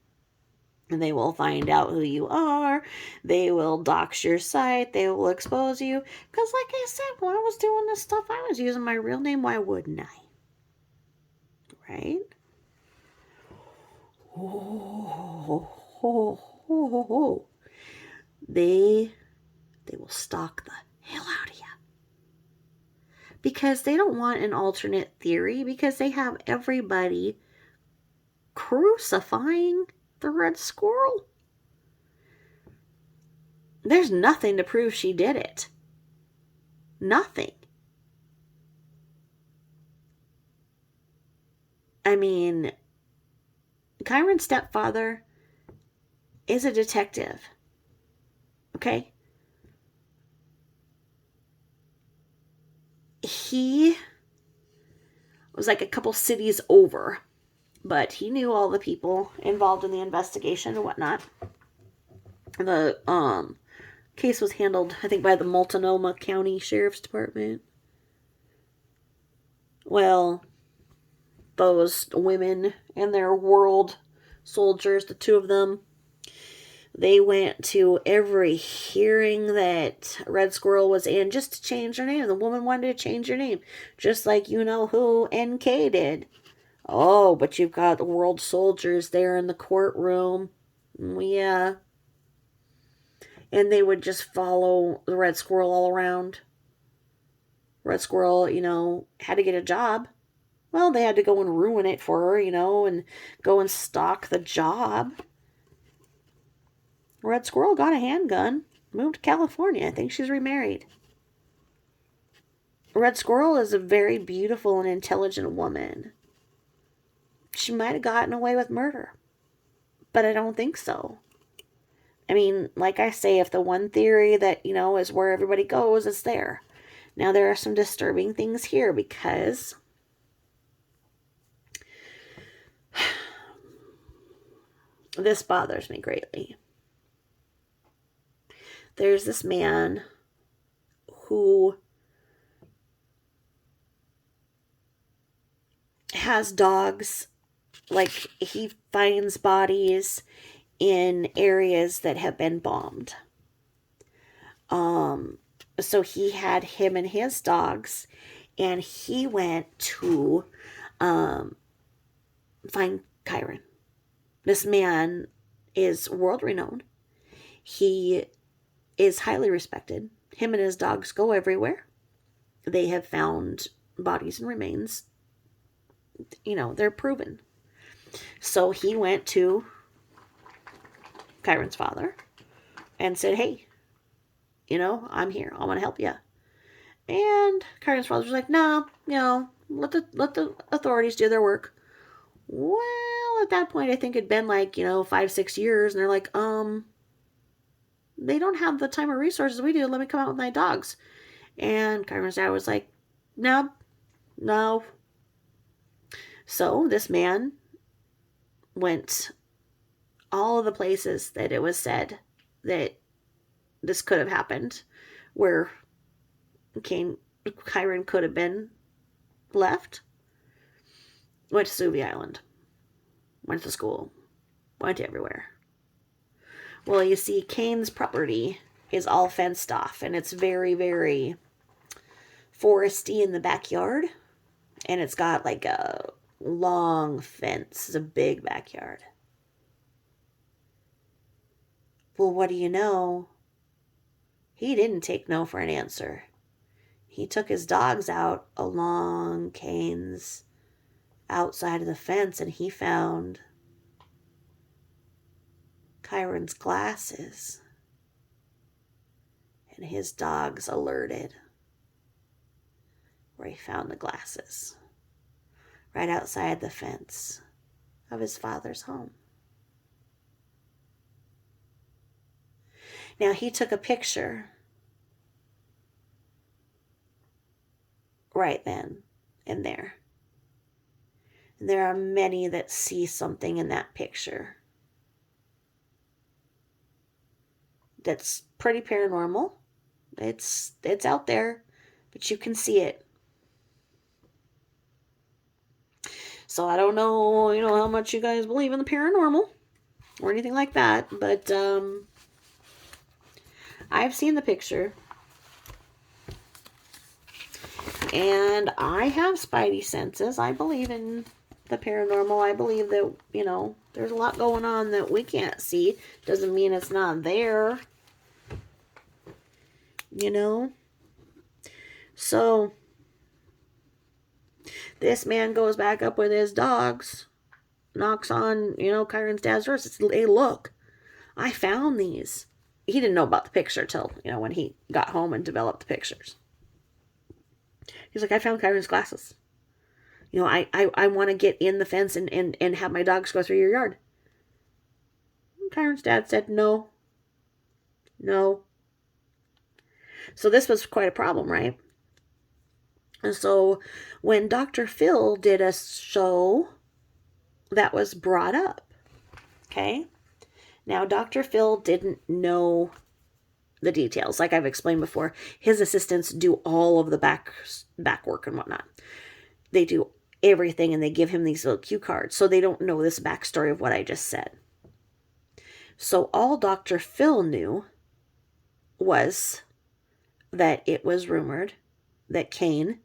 And they will find out who you are. They will dox your site. They will expose you. Because like I said, when I was doing this stuff, I was using my real name. Why wouldn't I? Right? They will stalk the hell out of you. Because they don't want an alternate theory. Because they have everybody crucifying the red squirrel. There's nothing to prove she did it. Nothing. Kyron's stepfather is a detective. Okay? He was like a couple cities over, but he knew all the people involved in the investigation and whatnot. The case was handled, I think, by the Multnomah County Sheriff's Department. Well, those women and their world soldiers, the two of them, they went to every hearing that Red Squirrel was in just to change her name. The woman wanted to change her name, just like you-know-who NK did. Oh, but you've got the world soldiers there in the courtroom. Yeah. and they would just follow the red squirrel all around. Red squirrel, had to get a job. Well, they had to go and ruin it for her, and go and stalk the job. Red squirrel got a handgun, moved to California. I think she's remarried. Red squirrel is a very beautiful and intelligent woman. She might have gotten away with murder, but I don't think so. I mean, like I say, if the one theory that, is where everybody goes, it's there. Now, there are some disturbing things here because this bothers me greatly. There's this man who has dogs. Like, he finds bodies in areas that have been bombed. So he had him and his dogs, and he went to find Kyron. This man is world renowned. He is highly respected. Him and his dogs go everywhere. They have found bodies and remains. They're proven. So he went to Kyron's father and said, hey, I'm here. I want to help you. And Kyron's father was like, no, let the authorities do their work. Well, at that point, I think it'd been 5-6 years. And they're like, they don't have the time or resources we do. Let me come out with my dogs. And Kyron's dad was like, no. So this man went all of the places that it was said that this could have happened, where Kyron could have been left. Went to Suvi Island. Went to school. Went everywhere. Well, you see, Kane's property is all fenced off, and it's very, very foresty in the backyard. And it's got a long fence. It's a big backyard. Well, what do you know? He didn't take no for an answer. He took his dogs out along Kane's outside of the fence, and he found Kyron's glasses. And his dogs alerted where he found the glasses. Right outside the fence of his father's home. Now, he took a picture right then and there. And there are many that see something in that picture that's pretty paranormal. It's out there, but you can see it. So I don't know, how much you guys believe in the paranormal or anything like that, but I've seen the picture. And I have spidey senses. I believe in the paranormal. I believe that, there's a lot going on that we can't see. Doesn't mean it's not there. So this man goes back up with his dogs, knocks on, Kyron's dad's door, says, hey, look, I found these. He didn't know about the picture till, when he got home and developed the pictures. He's like, I found Kyron's glasses. I want to get in the fence and have my dogs go through your yard. And Kyron's dad said, no. So this was quite a problem, right? And so when Dr. Phil did a show, that was brought up. Okay? Now, Dr. Phil didn't know the details. Like I've explained before, his assistants do all of the back work and whatnot. They do everything, and they give him these little cue cards. So they don't know this backstory of what I just said. So all Dr. Phil knew was that it was rumored that Kane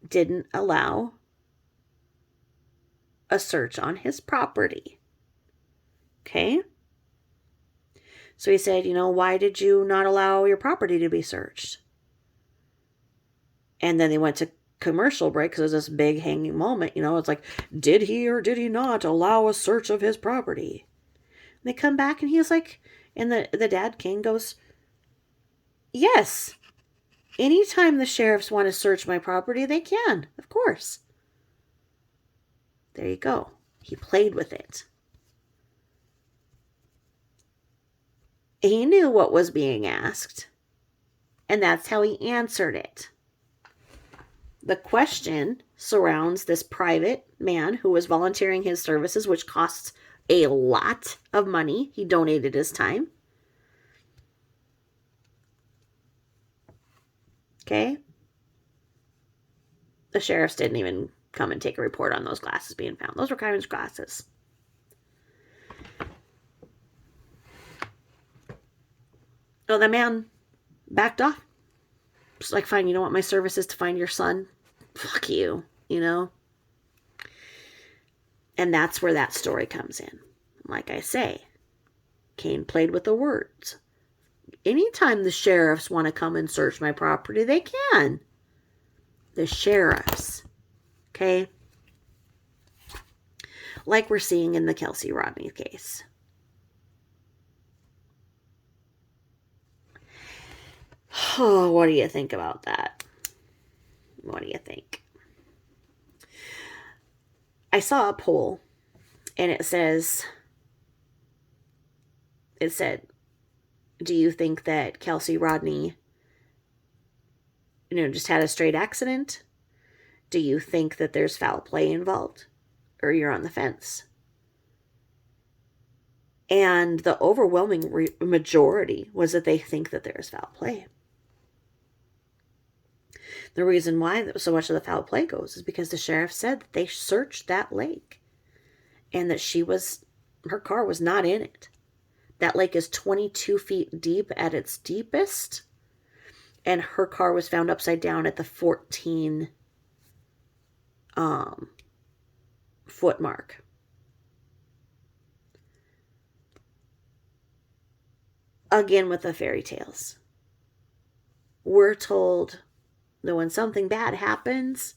didn't allow a search on his property. Okay? So he said, why did you not allow your property to be searched? And then they went to commercial break because it was this big hanging moment. It's like, did he or did he not allow a search of his property? And they come back and he's like, and the dad king goes, yes. Anytime the sheriffs want to search my property, they can, of course. There you go. He played with it. He knew what was being asked, and that's how he answered it. The question surrounds this private man who was volunteering his services, which costs a lot of money. He donated his time. Okay? The sheriffs didn't even come and take a report on those glasses being found. Those were Kyron's glasses. Oh, the man backed off. It's like, fine, you don't want my services to find your son? Fuck you, And that's where that story comes in. Like I say, Cain played with the words. Anytime the sheriffs want to come and search my property, they can. The sheriffs. Okay? Like we're seeing in the Kylie Rodney case. Oh, what do you think about that? What do you think? I saw a poll, and it said, do you think that Kylie Rodney, just had a straight accident? Do you think that there's foul play involved? Or you're on the fence? And the overwhelming majority was that they think that there's foul play. The reason why so much of the foul play goes is because the sheriff said that they searched that lake and that her car was not in it. That lake is 22 feet deep at its deepest, and her car was found upside down at the 14 foot mark. Again with the fairy tales. We're told that when something bad happens,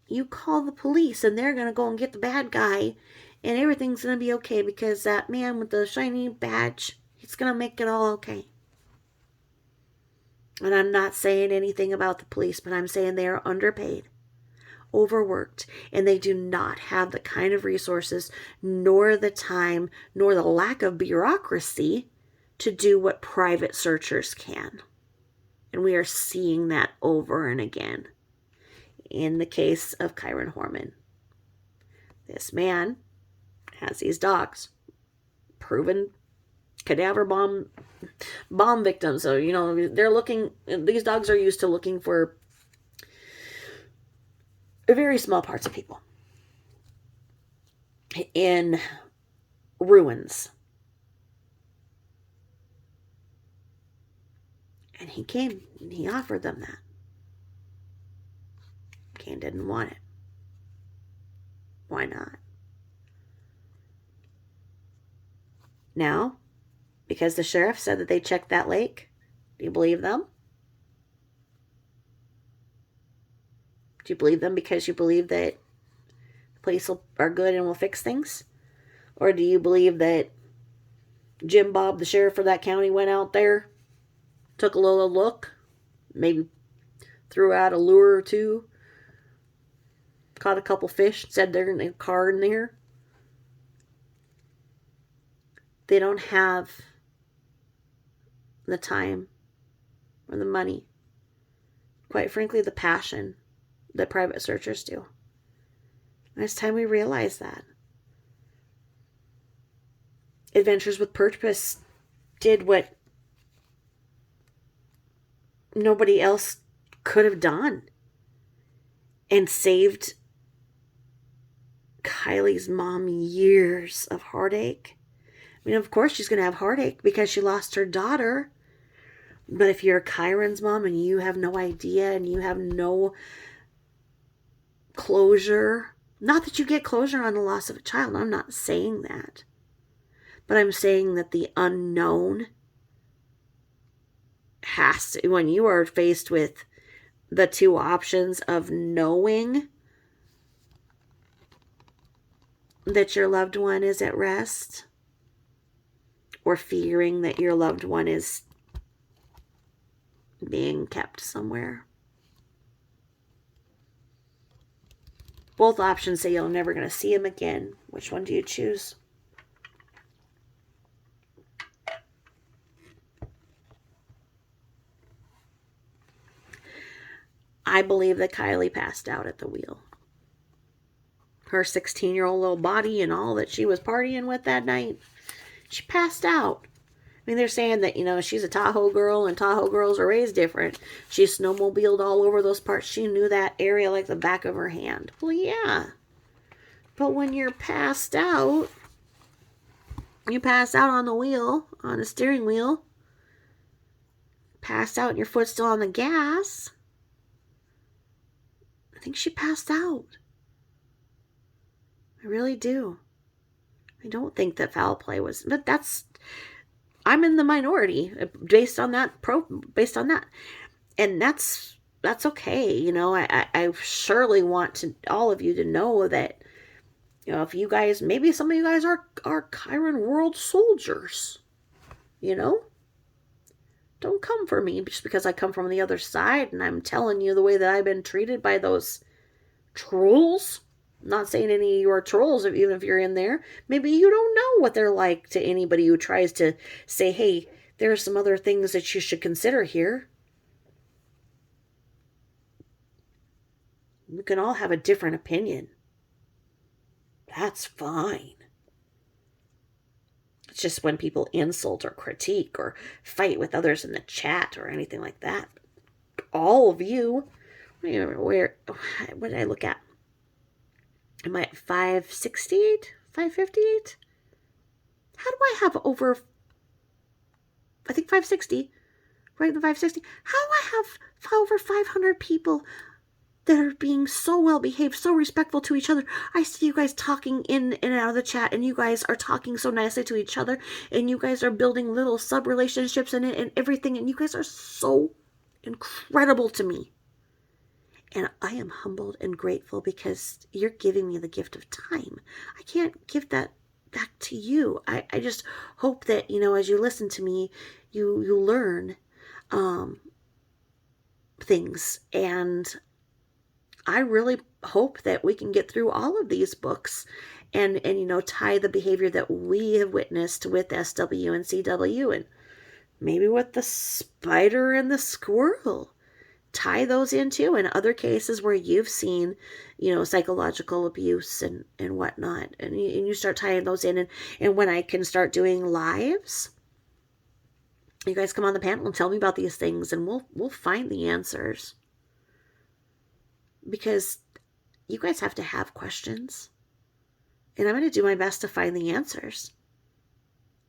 you call the police and they're going to go and get the bad guy and everything's going to be okay because that man with the shiny badge, he's going to make it all okay. And I'm not saying anything about the police, but I'm saying they are underpaid, overworked, and they do not have the kind of resources, nor the time, nor the lack of bureaucracy to do what private searchers can. And we are seeing that over and again. In the case of Kyron Horman. This man has these dogs. Proven cadaver bomb victims. So, these dogs are used to looking for very small parts of people. In ruins. And he came and he offered them that. Cain didn't want it. Why not? Now, because the sheriff said that they checked that lake, do you believe them? Do you believe them because you believe that the police are good and will fix things? Or do you believe that Jim Bob, the sheriff for that county, went out there, took a little look, maybe threw out a lure or two, caught a couple fish, said they're in a car in there? They don't have the time or the money, quite frankly, the passion that private searchers do. And it's time we realize that. Adventures with Purpose did what nobody else could have done and saved Kylie's mom years of heartache. I mean, of course she's going to have heartache because she lost her daughter. But if you're Kyron's mom and you have no idea and you have no closure, not that you get closure on the loss of a child, I'm not saying that. But I'm saying that the unknown has to, when you are faced with the two options of knowing that your loved one is at rest or fearing that your loved one is being kept somewhere. Both options say you're never going to see him again. Which one do you choose? I believe that Kylie passed out at the wheel. Her 16-year-old little body and all that she was partying with that night, she passed out. I mean, they're saying that, she's a Tahoe girl and Tahoe girls are raised different. She snowmobiled all over those parts. She knew that area like the back of her hand. Well, yeah. But when you're passed out, you pass out on the wheel, on the steering wheel. Passed out and your foot's still on the gas. I think she passed out. I really do. I don't think that foul play was, but I'm in the minority based on that. And that's okay. I surely want all of you to know that, if you guys, maybe some of you guys are Kyron world soldiers, don't come for me just because I come from the other side and I'm telling you the way that I've been treated by those trolls. I'm not saying any of you are trolls, even if you're in there. Maybe you don't know what they're like to anybody who tries to say, hey, there are some other things that you should consider here. We can all have a different opinion. That's fine. It's just when people insult or critique or fight with others in the chat or anything like that. All of you, what did I look at? Am I at 568? 558? How do I have over, I think 560, right in the 560? How do I have over 500 people that are being so well behaved, so respectful to each other? I see you guys talking in and out of the chat, and you guys are talking so nicely to each other, and you guys are building little sub-relationships in it and everything, and you guys are so incredible to me. And I am humbled and grateful because you're giving me the gift of time. I can't give that back to you. I just hope that, as you listen to me, you learn things. And I really hope that we can get through all of these books and tie the behavior that we have witnessed with SW and CW and maybe with the spider and the squirrel. Tie those into in other cases where you've seen, psychological abuse and whatnot. And you start tying those in. And when I can start doing lives, you guys come on the panel and tell me about these things and we'll find the answers. Because you guys have to have questions. And I'm going to do my best to find the answers.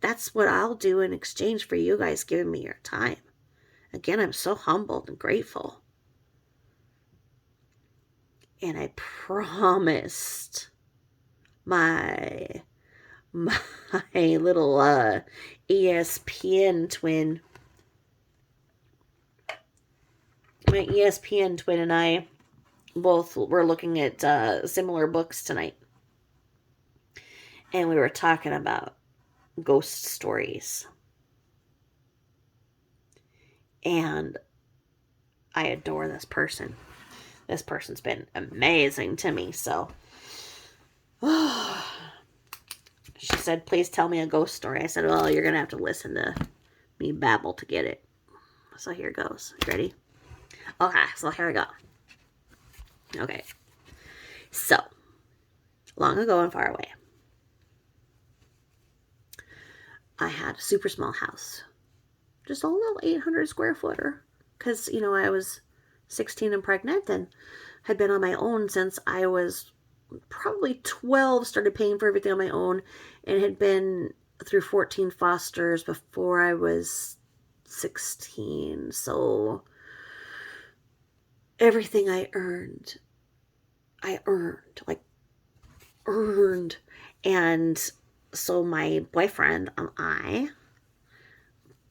That's what I'll do in exchange for you guys giving me your time. Again, I'm so humbled and grateful. And I promised my little ESPN twin. My ESPN twin and I both were looking at similar books tonight. And we were talking about ghost stories. And I adore this person. This person's been amazing to me. So, she said, please tell me a ghost story. I said, well, you're going to have to listen to me babble to get it. So here goes. You ready? Okay, so here we go. Okay. So, long ago and far away, I had a super small house. Just a little 800 square footer. Because, I was 16 and pregnant and had been on my own since I was probably 12, started paying for everything on my own, and had been through 14 fosters before I was 16. So everything I earned. And So my boyfriend and I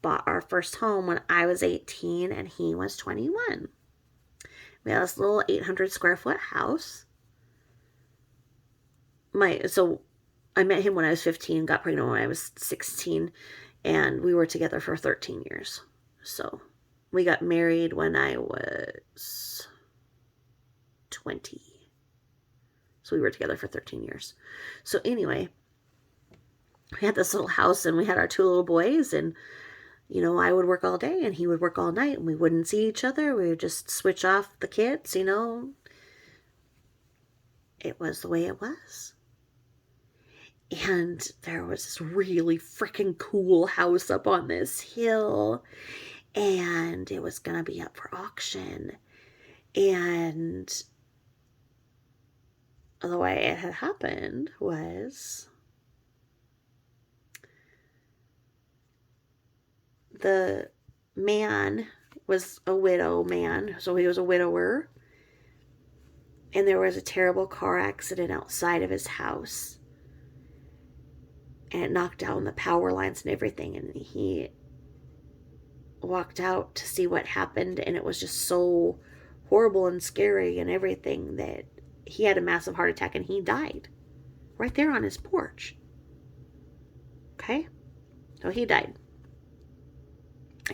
bought our first home when I was 18 and he was 21. We had this little 800 square foot house. So I met him when I was 15, got pregnant when I was 16, and we were together for 13 years. So we got married when I was 20. So we were together for 13 years. So anyway, we had this little house and we had our two little boys, and I would work all day and he would work all night, and we wouldn't see each other. We would just switch off the kids, It was the way it was. And there was this really freaking cool house up on this hill, and it was going to be up for auction. And the way it had happened was the man was a widow man, so he was a widower, and there was a terrible car accident outside of his house, and it knocked down the power lines and everything, and he walked out to see what happened, and it was just so horrible and scary and everything that he had a massive heart attack and he died right there on his porch. Okay? So he died.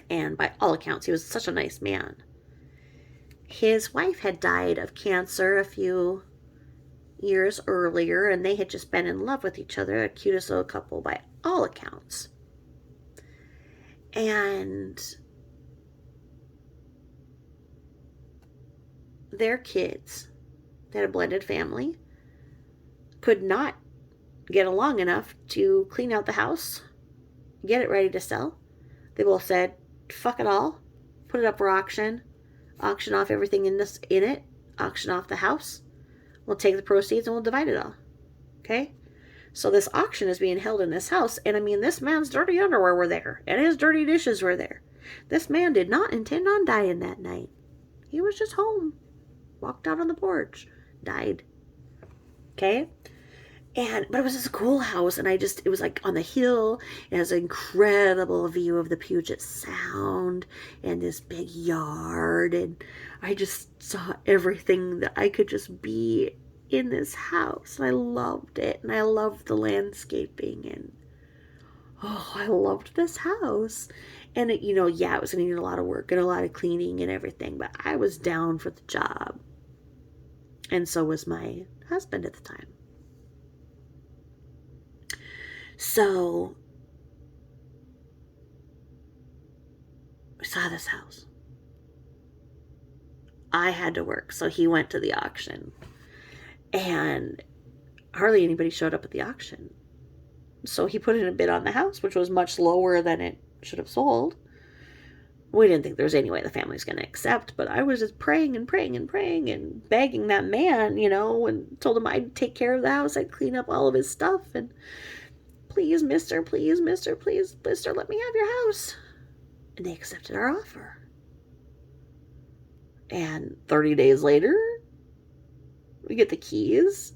And by all accounts, he was such a nice man. His wife had died of cancer a few years earlier, and they had just been in love with each other, a cutest little couple by all accounts. And their kids, they had a blended family, could not get along enough to clean out the house, get it ready to sell. They both said, fuck it all, put it up for auction off everything in it, auction off the house. We'll take the proceeds and we'll divide it all. Okay? So this auction is being held in this house, and this man's dirty underwear were there, and his dirty dishes were there. This man did not intend on dying that night. He was just home, walked out on the porch, died. Okay? But it was this cool house, and it was like on the hill. It has an incredible view of the Puget Sound and this big yard, and I just saw everything that I could just be in this house, and I loved it, and I loved the landscaping, and I loved this house. And it was going to need a lot of work and a lot of cleaning and everything, but I was down for the job, and so was my husband at the time. So we saw this house. I had to work, so he went to the auction. And hardly anybody showed up at the auction. So he put in a bid on the house, which was much lower than it should have sold. We didn't think there was any way the family's going to accept, but I was just praying and praying and praying and begging that man, and told him I'd take care of the house. I'd clean up all of his stuff, and please, mister, please, mister, please, mister, let me have your house. And they accepted our offer. And 30 days later, we get the keys.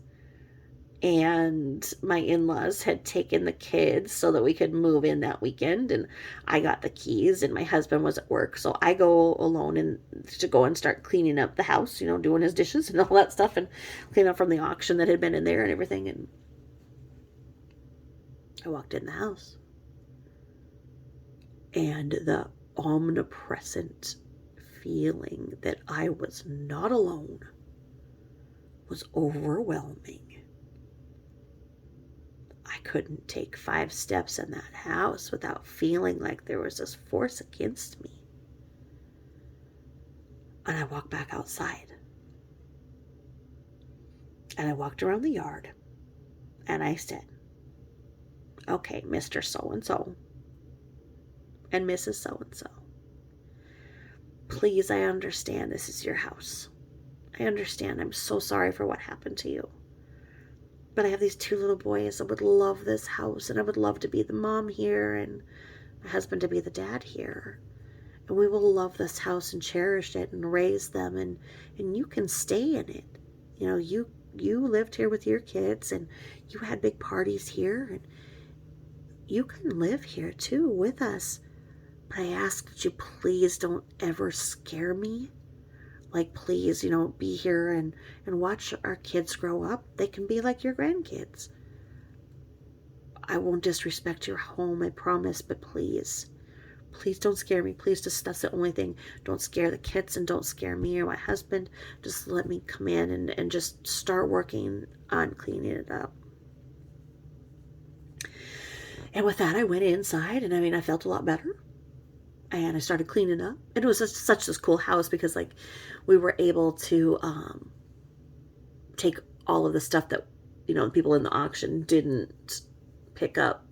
And my in-laws had taken the kids so that we could move in that weekend. And I got the keys, and my husband was at work. So I go alone and to go and start cleaning up the house, doing his dishes and all that stuff, and clean up from the auction that had been in there and everything. And I walked in the house, and the omnipresent feeling that I was not alone was overwhelming. I couldn't take 5 steps in that house without feeling like there was this force against me. And I walked back outside, and I walked around the yard, and I said, okay, Mr. So-and-so and Mrs. So-and-so, please, I understand this is your house. I understand. I'm so sorry for what happened to you. But I have these 2 little boys that would love this house, and I would love to be the mom here and my husband to be the dad here. And we will love this house and cherish it and raise them, and you can stay in it. You lived here with your kids, and you had big parties here, and you can live here too with us. But I ask that you please don't ever scare me. Like, please, be here and watch our kids grow up. They can be like your grandkids. I won't disrespect your home, I promise, but please. Please don't scare me. Please, that's the only thing. Don't scare the kids and don't scare me or my husband. Just let me come in and just start working on cleaning it up. And with that, I went inside and I felt a lot better. And I started cleaning up. And it was such this cool house because we were able to take all of the stuff that, the people in the auction didn't pick up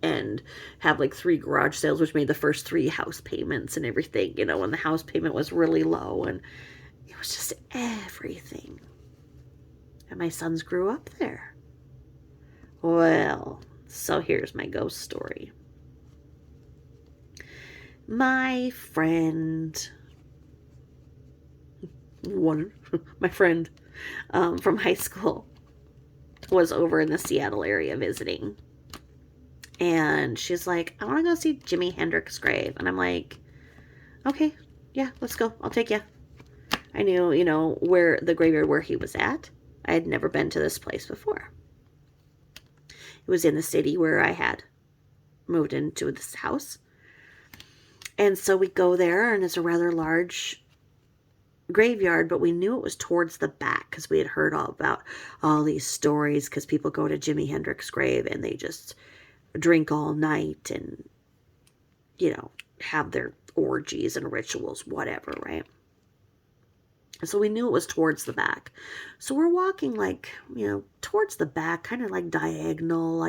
and have 3 garage sales, which made the first 3 house payments and everything, when the house payment was really low, and it was just everything. And my sons grew up there. Well, so here's my ghost story. My friend from high school was over in the Seattle area visiting. And she's like, I want to go see Jimi Hendrix's grave. And I'm like, okay, yeah, let's go. I'll take you. I knew, where the graveyard where he was at. I had never been to this place before. It was in the city where I had moved into this house. And so we go there, and it's a rather large graveyard, but we knew it was towards the back because we had heard all about all these stories because people go to Jimi Hendrix's grave and they just drink all night and, have their orgies and rituals, whatever, right? So we knew it was towards the back. So we're walking towards the back, kind of diagonal,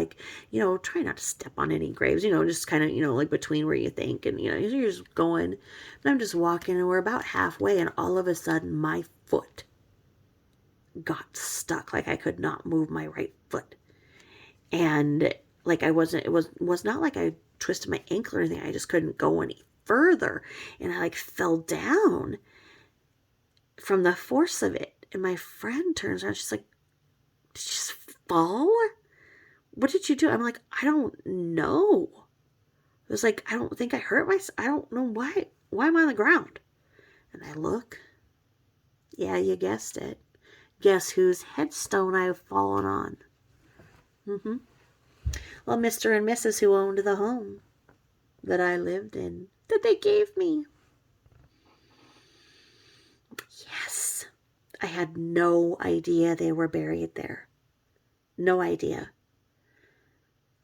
try not to step on any graves, just kind of, between where you think, and, you're just going. And I'm just walking, and we're about halfway, and all of a sudden my foot got stuck. I could not move my right foot. And it was not like I twisted my ankle or anything. I just couldn't go any further. And I fell down from the force of it. And my friend turns around. She's like, did you just fall? What did you do? I'm like, I don't know. It was I don't think I hurt myself. I don't know why. Why am I on the ground? And I look. Yeah, you guessed it. Guess whose headstone I've fallen on? Well, Mr. and Mrs. who owned the home that I lived in, that they gave me. Yes. I had no idea they were buried there. No idea.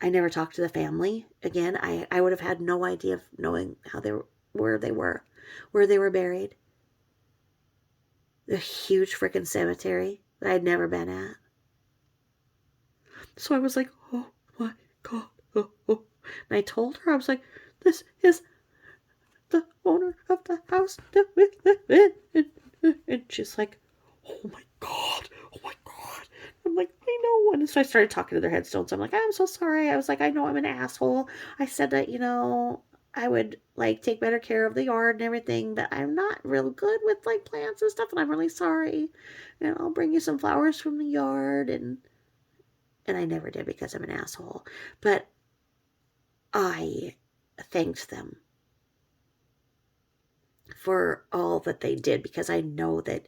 I never talked to the family again. I would have had no idea of knowing where they were buried. The huge freaking cemetery that I'd never been at. So I was like, oh my God. Oh. And I told her, I was like, this is the owner of the house that we live in. And she's like, oh my God. I'm like, I know. And so I started talking to their headstones. I'm like, I'm so sorry. I was like, I know I'm an asshole. I said that, I would take better care of the yard and everything, but I'm not real good with plants and stuff, and I'm really sorry. And I'll bring you some flowers from the yard. And I never did because I'm an asshole. But I thanked them for all that they did, because I know that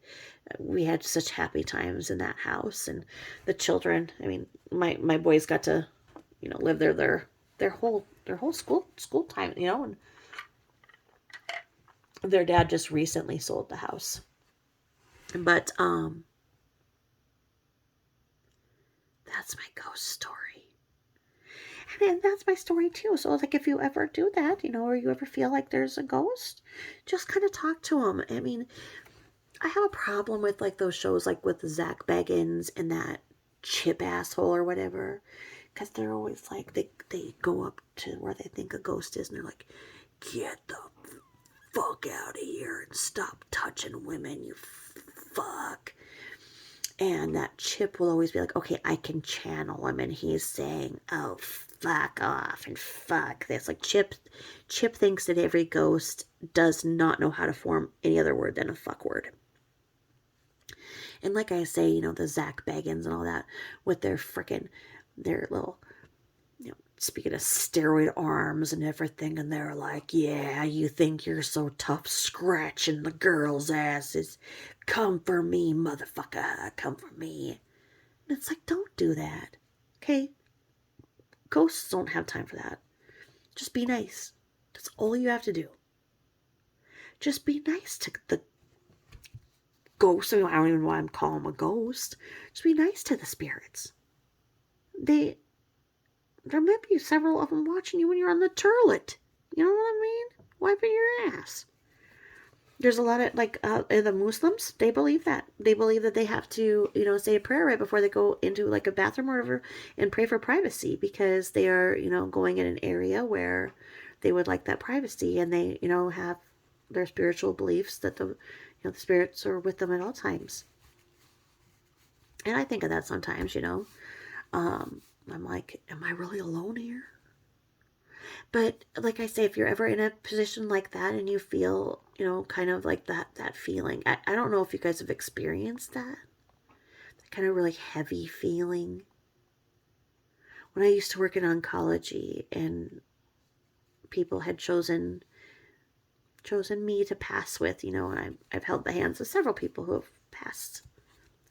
we had such happy times in that house. And the children, my boys got to, live there their whole school time, and their dad just recently sold the house. But that's my ghost story. And that's my story too. So if you ever do that, or you ever feel like there's a ghost, just kind of talk to them. I have a problem with those shows with Zach Baggins and that Chip asshole or whatever, because they're always they go up to where they think a ghost is, and they're like, get the fuck out of here and stop touching women, you fuck. And that Chip will always be like, okay, I can channel him, and he's saying, oh, fuck off and fuck this. Chip thinks that every ghost does not know how to form any other word than a fuck word. And like I say, the Zach Baggins and all that, with their little, speaking of steroid arms and everything, and they're like, yeah, you think you're so tough scratching the girls' asses. Come for me, motherfucker. Come for me. And it's like, don't do that. Okay? Ghosts don't have time for that. Just be nice. That's all you have to do. Just be nice to the ghost. I don't even know why I'm calling them a ghost. Just be nice to the spirits. There might be several of them watching you when you're on the toilet. You know what I mean? Wiping your ass. There's a lot of, like, the Muslims, they believe that. They believe that they have to, say a prayer right before they go into, like, a bathroom or whatever and pray for privacy because they are, going in an area where they would like that privacy, and they, have their spiritual beliefs that the spirits are with them at all times. And I think of that sometimes, I'm like, am I really alone here? But like I say, if you're ever in a position like that and you feel, kind of like that feeling, I don't know if you guys have experienced that kind of really heavy feeling. When I used to work in oncology and people had chosen me to pass with, and I've held the hands of several people who have passed.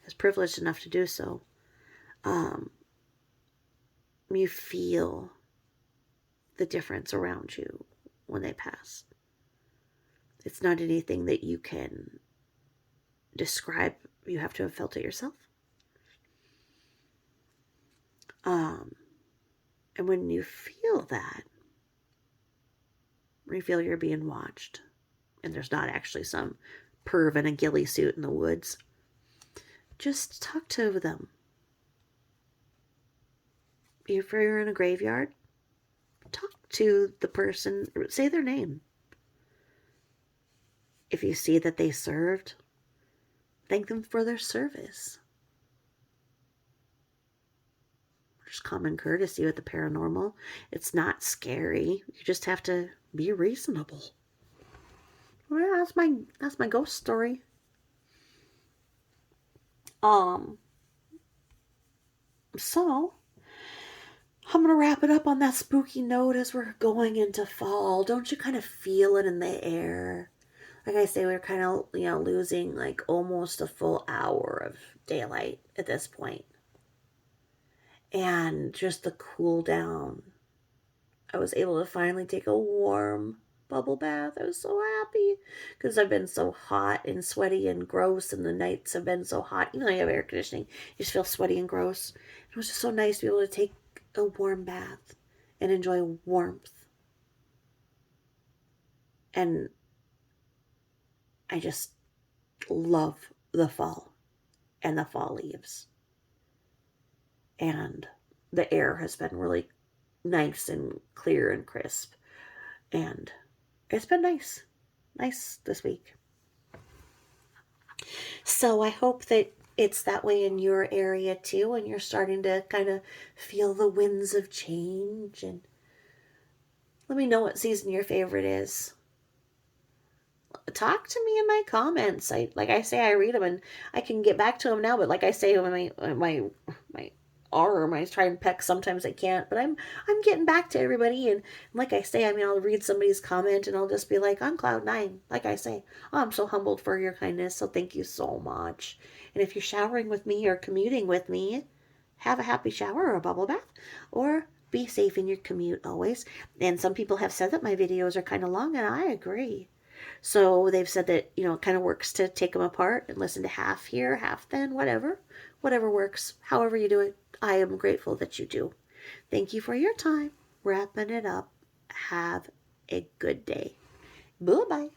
I was privileged enough to do so. You feel the difference around you when they pass. It's not anything that you can describe. You have to have felt it yourself. And when you feel that, when you feel you're being watched, and there's not actually some perv in a ghillie suit in the woods, just talk to them. If you're in a graveyard, talk to the person, say their name. If you see that they served, thank them for their service. Just common courtesy with the paranormal. It's not scary. You just have to be reasonable. Well, that's my ghost story. So I'm going to wrap it up on that spooky note as we're going into fall. Don't you kind of feel it in the air? Like I say, we're kind of, losing like almost a full hour of daylight at this point. And just the cool down. I was able to finally take a warm bubble bath. I was so happy because I've been so hot and sweaty and gross, and the nights have been so hot. Even though you have air conditioning, you just feel sweaty and gross. It was just so nice to be able to take a warm bath and enjoy warmth. And I just love the fall and the fall leaves. And the air has been really nice and clear and crisp. And it's been nice this week. So I hope that it's that way in your area too, and you're starting to kind of feel the winds of change. And let me know what season your favorite is. Talk to me in my comments. Like I say, I read them and I can get back to them now. But like I say, when my arm, I try and peck. Sometimes I can't. But I'm getting back to everybody. And like I say, I'll read somebody's comment and I'll just be like, on cloud 9. Like I say, I'm so humbled for your kindness. So thank you so much. And if you're showering with me or commuting with me, have a happy shower or a bubble bath, or be safe in your commute always. And some people have said that my videos are kind of long, and I agree. So they've said that, it kind of works to take them apart and listen to half here, half then, whatever works, however you do it. I am grateful that you do. Thank you for your time. Wrapping it up. Have a good day. Bye-bye.